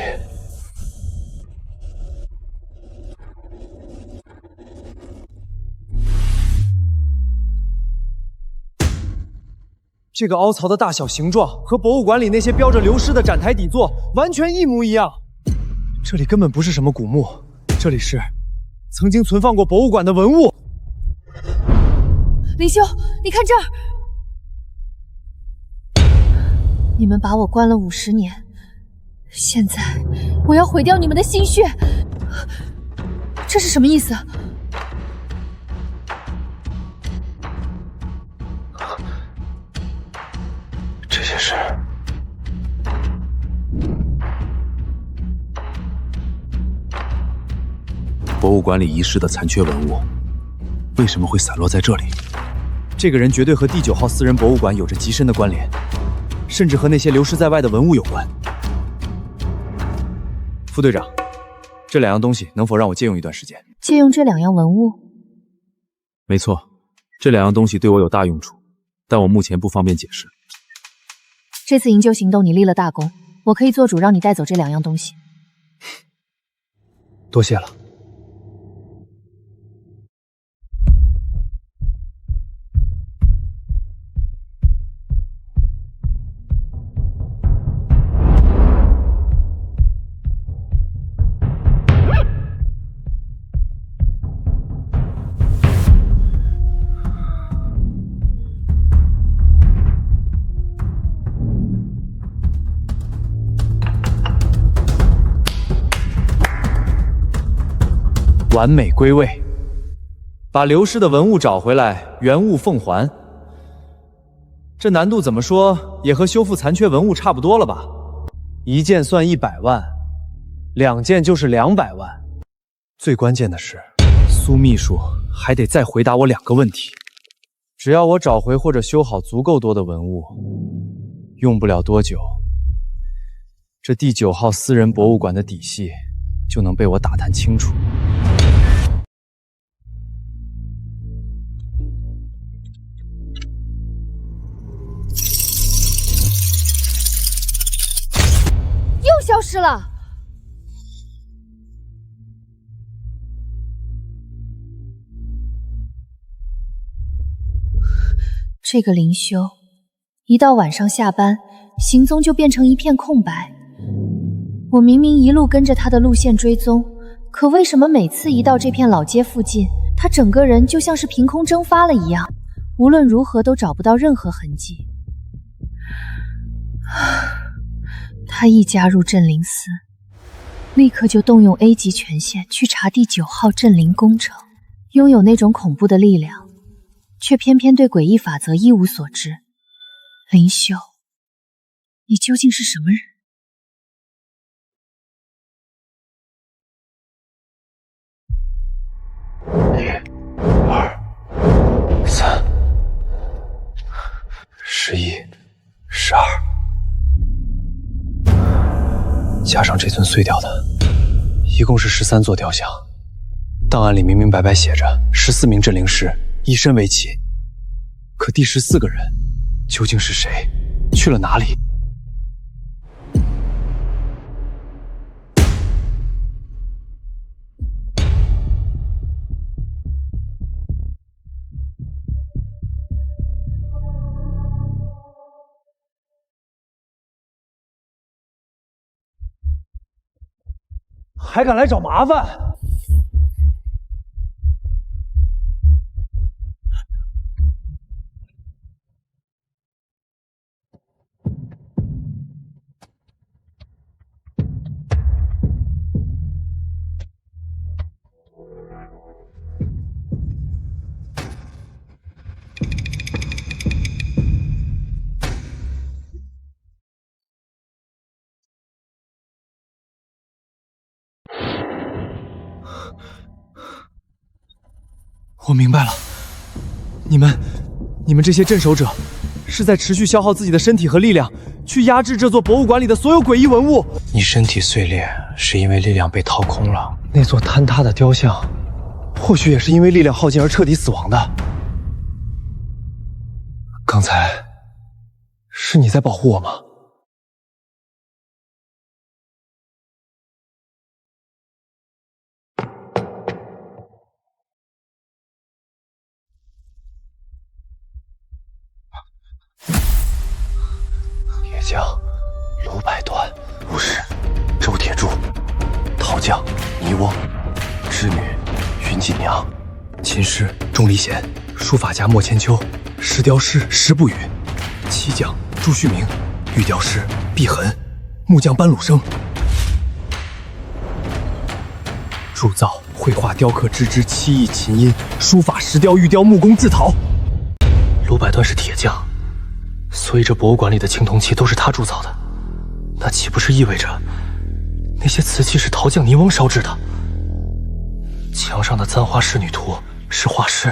这个凹槽的大小形状和博物馆里那些标着流失的展台底座完全一模一样。这里根本不是什么古墓，这里是曾经存放过博物馆的文物。林修，你看这儿，你们把我关了50年，现在我要毁掉你们的心血，这是什么意思？这些是博物馆里遗失的残缺文物，为什么会散落在这里？这个人绝对和第9号私人博物馆有着极深的关联，甚至和那些流失在外的文物有关。副队长，这2样东西能否让我借用一段时间？借用这2样文物？没错，这2样东西对我有大用处，但我目前不方便解释。这次营救行动你立了大功，我可以做主让你带走这2样东西。多谢了。完美归位，把流失的文物找回来，原物奉还。这难度怎么说也和修复残缺文物差不多了吧？1件算100万，2件就是200万。最关键的是，苏秘书还得再回答我2个问题。只要我找回或者修好足够多的文物，用不了多久，这第9号私人博物馆的底细就能被我打探清楚。又消失了。这个灵修，一到晚上下班，行踪就变成一片空白。我明明一路跟着他的路线追踪，可为什么每次一到这片老街附近，他整个人就像是凭空蒸发了一样，无论如何都找不到任何痕迹。他一加入镇灵司，立刻就动用 A 级权限去查第9号镇灵工程，拥有那种恐怖的力量，却偏偏对诡异法则一无所知。灵修，你究竟是什么人？1、2、3、11、12，加上这尊碎掉的，一共是13座雕像。档案里明明白白写着14名镇灵师，以身为旗。可第14个人究竟是谁？去了哪里？还敢来找麻烦？我明白了，你们这些镇守者，是在持续消耗自己的身体和力量，去压制这座博物馆里的所有诡异文物。你身体碎裂是因为力量被掏空了，那座坍塌的雕像，或许也是因为力量耗尽而彻底死亡的。刚才是你在保护我吗？铁匠卢百端，巫师周铁柱，陶匠倪翁，织女云锦娘，琴师钟离贤，书法家莫千秋，石雕师石不语，漆匠朱旭明，玉雕师毕恒，木匠班鲁生，铸造、绘画、雕刻、织织、漆艺、琴音、书法、石雕、玉雕、木工、制陶。卢百端是铁匠，所以这博物馆里的青铜器都是他铸造的，那岂不是意味着那些瓷器是陶匠倪翁烧制的？墙上的簪花仕女图是画师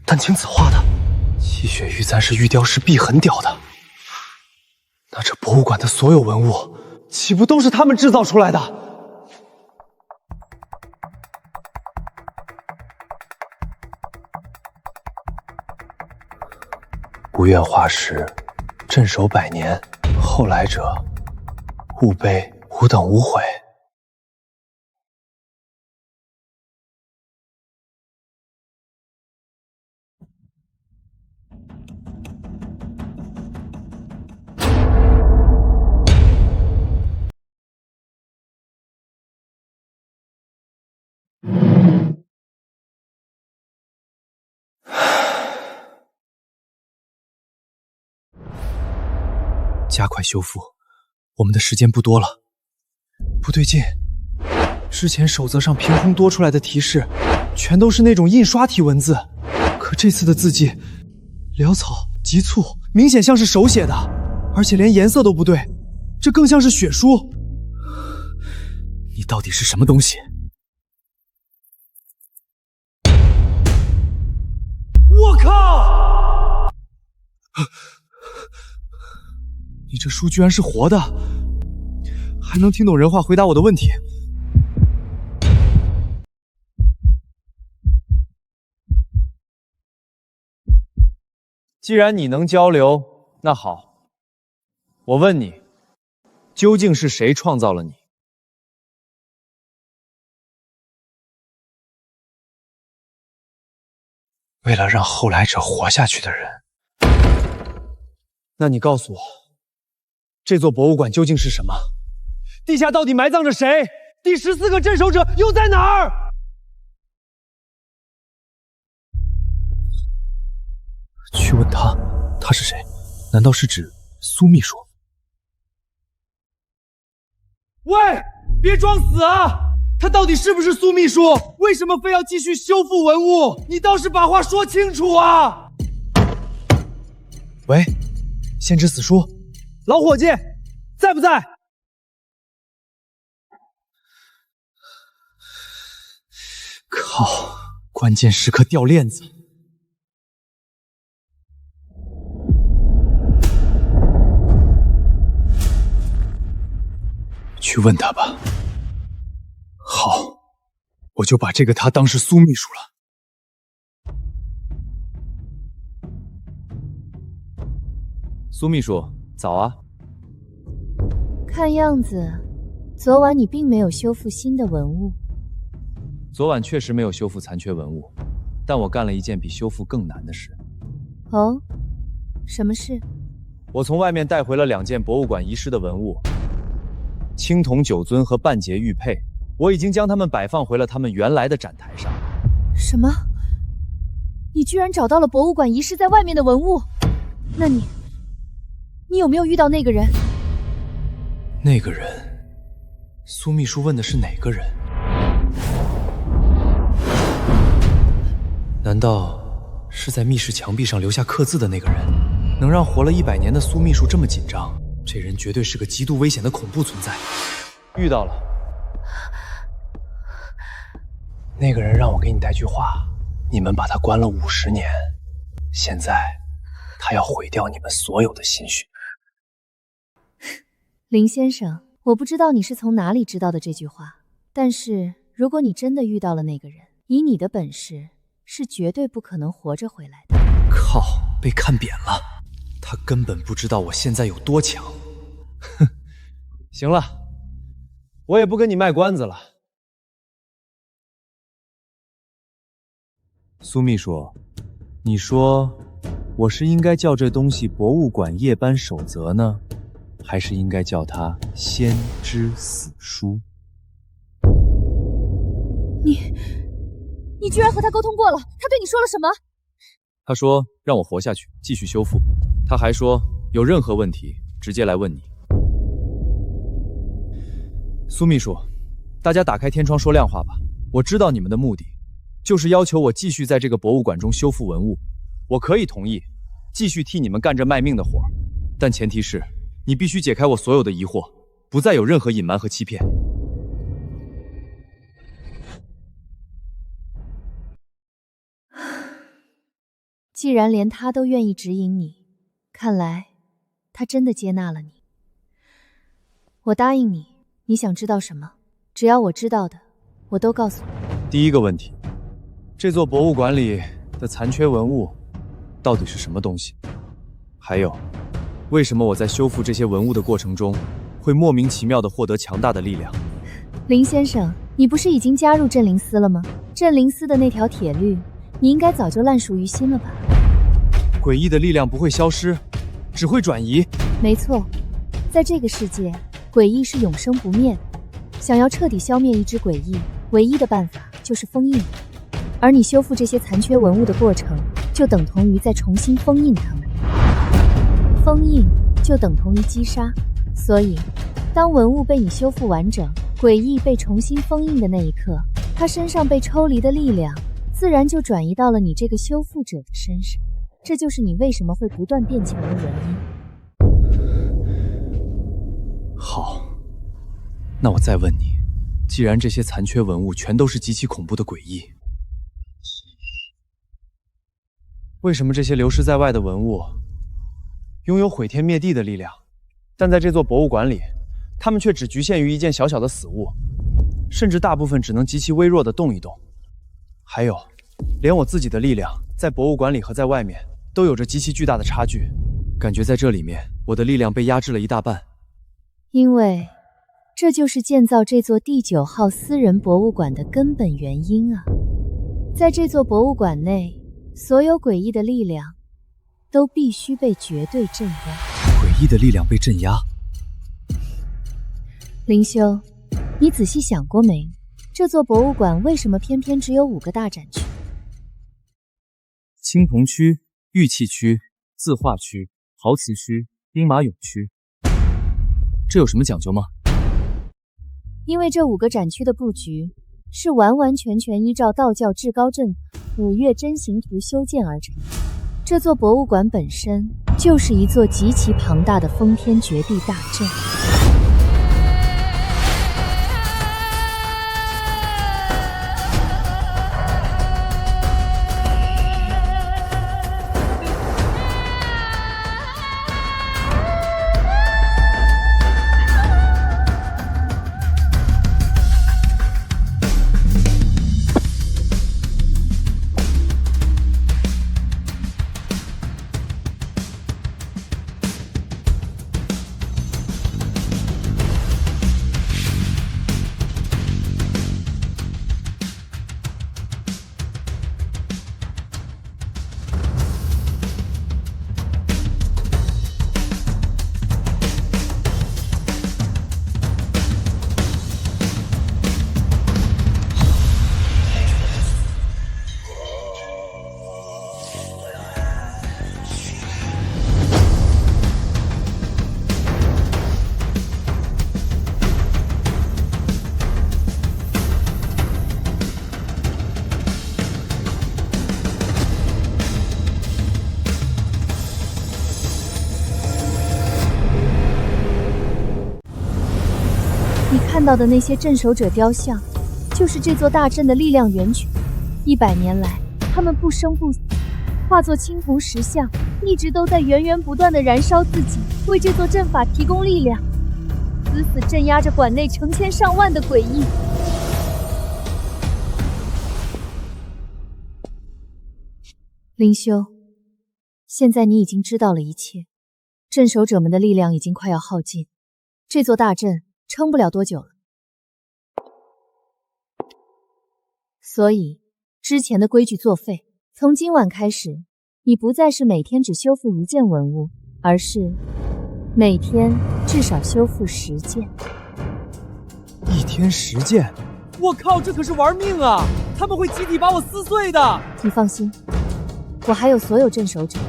丹青子画的，积雪玉簪是玉雕师毕恒雕的。那这博物馆的所有文物，岂不都是他们制造出来的？不愿化石，镇守100年，后来者勿悲，吾等无悔。加快修复，我们的时间不多了。不对劲，之前守则上凭空多出来的提示，全都是那种印刷体文字，可这次的字迹潦草急促，明显像是手写的，而且连颜色都不对，这更像是血书。你到底是什么东西？我靠！你这书居然是活的，还能听懂人话回答我的问题。既然你能交流，那好，我问你，究竟是谁创造了你？为了让后来者活下去的人。那你告诉我，这座博物馆究竟是什么？地下到底埋葬着谁？第14个镇守者又在哪儿？去问他，他是谁？难道是指苏秘书？喂，别装死啊！他到底是不是苏秘书？为什么非要继续修复文物？你倒是把话说清楚啊！喂，先知死书，老伙计，在不在？靠，关键时刻掉链子。去问他吧。好，我就把这个他当是苏秘书了。苏秘书，早啊。看样子，昨晚你并没有修复新的文物。昨晚确实没有修复残缺文物，但我干了一件比修复更难的事。哦，什么事？我从外面带回了2件博物馆遗失的文物，青铜酒樽和半截玉佩。我已经将它们摆放回了他们原来的展台上。什么？你居然找到了博物馆遗失在外面的文物？那你有没有遇到那个人？那个人？苏秘书问的是哪个人？难道是在密室墙壁上留下刻字的那个人？能让活了100年的苏秘书这么紧张，这人绝对是个极度危险的恐怖存在。遇到了。那个人让我给你带句话，你们把他关了50年，现在他要毁掉你们所有的心血。林先生，我不知道你是从哪里知道的这句话，但是如果你真的遇到了那个人，以你的本事，是绝对不可能活着回来的。靠，被看扁了，他根本不知道我现在有多强。哼，行了，我也不跟你卖关子了。苏秘书，你说我是应该叫这东西博物馆夜班守则呢，还是应该叫它先知死书？你居然和他沟通过了？他对你说了什么？他说让我活下去，继续修复。他还说有任何问题直接来问你。苏秘书，大家打开天窗说亮话吧。我知道你们的目的就是要求我继续在这个博物馆中修复文物，我可以同意继续替你们干这卖命的活，但前提是你必须解开我所有的疑惑，不再有任何隐瞒和欺骗。既然连他都愿意指引你，看来他真的接纳了你。我答应你，你想知道什么，只要我知道的，我都告诉你。第一个问题，这座博物馆里的残缺文物到底是什么东西？还有，为什么我在修复这些文物的过程中，会莫名其妙地获得强大的力量？林先生，你不是已经加入镇灵司了吗？镇灵司的那条铁律，你应该早就烂熟于心了吧？诡异的力量不会消失，只会转移。没错，在这个世界，诡异是永生不灭的。想要彻底消灭一只诡异，唯一的办法就是封印。而你修复这些残缺文物的过程，就等同于再重新封印它们。封印就等同于击杀，所以当文物被你修复完整，诡异被重新封印的那一刻，他身上被抽离的力量自然就转移到了你这个修复者的身上。这就是你为什么会不断变强的原因。好，那我再问你，既然这些残缺文物全都是极其恐怖的诡异，为什么这些流失在外的文物拥有毁天灭地的力量，但在这座博物馆里，它们却只局限于一件小小的死物，甚至大部分只能极其微弱地动一动？还有，连我自己的力量在博物馆里和在外面都有着极其巨大的差距，感觉在这里面我的力量被压制了一大半。因为这就是建造这座第9号私人博物馆的根本原因啊！在这座博物馆内，所有诡异的力量都必须被绝对镇压。诡异的力量被镇压？灵修，你仔细想过没？这座博物馆为什么偏偏只有5个大展区？青铜区、玉器区、字画区、陶瓷区、兵马俑区，这有什么讲究吗？因为这5个展区的布局是完完全全依照道教至高镇5岳真形图修建而成。这座博物馆本身就是一座极其庞大的封天绝地大阵。看到的那些镇守者雕像，就是这座大阵的力量源泉。100年来，他们不生不死，化作青铜石像，一直都在源源不断地燃烧自己，为这座阵法提供力量，死死镇压着馆内成千上万的诡异。灵修，现在你已经知道了一切，镇守者们的力量已经快要耗尽，这座大阵撑不了多久了。所以，之前的规矩作废。从今晚开始，你不再是每天只修复1件文物，而是每天至少修复10件。1天10件？我靠，这可是玩命啊！他们会集体把我撕碎的。你放心，我还有所有镇守者，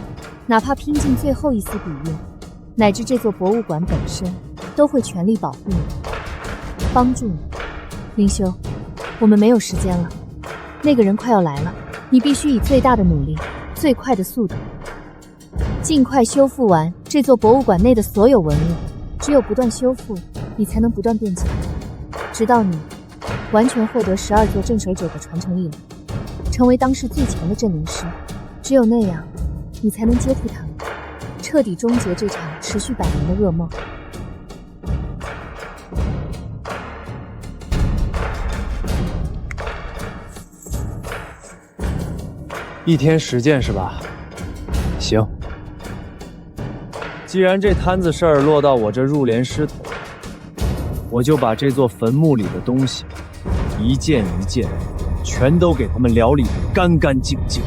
哪怕拼尽最后一丝底蕴，乃至这座博物馆本身，都会全力保护你，帮助你。灵修，我们没有时间了，那个人快要来了，你必须以最大的努力、最快的速度，尽快修复完这座博物馆内的所有文物。只有不断修复，你才能不断变强，直到你完全获得12座镇守者的传承力量，成为当世最强的镇灵师。只有那样，你才能接替他们，彻底终结这场持续100年的噩梦。1天10件是吧？行，既然这摊子事儿落到我这入殓师头，我就把这座坟墓里的东西一件一件全都给他们料理得干干净净。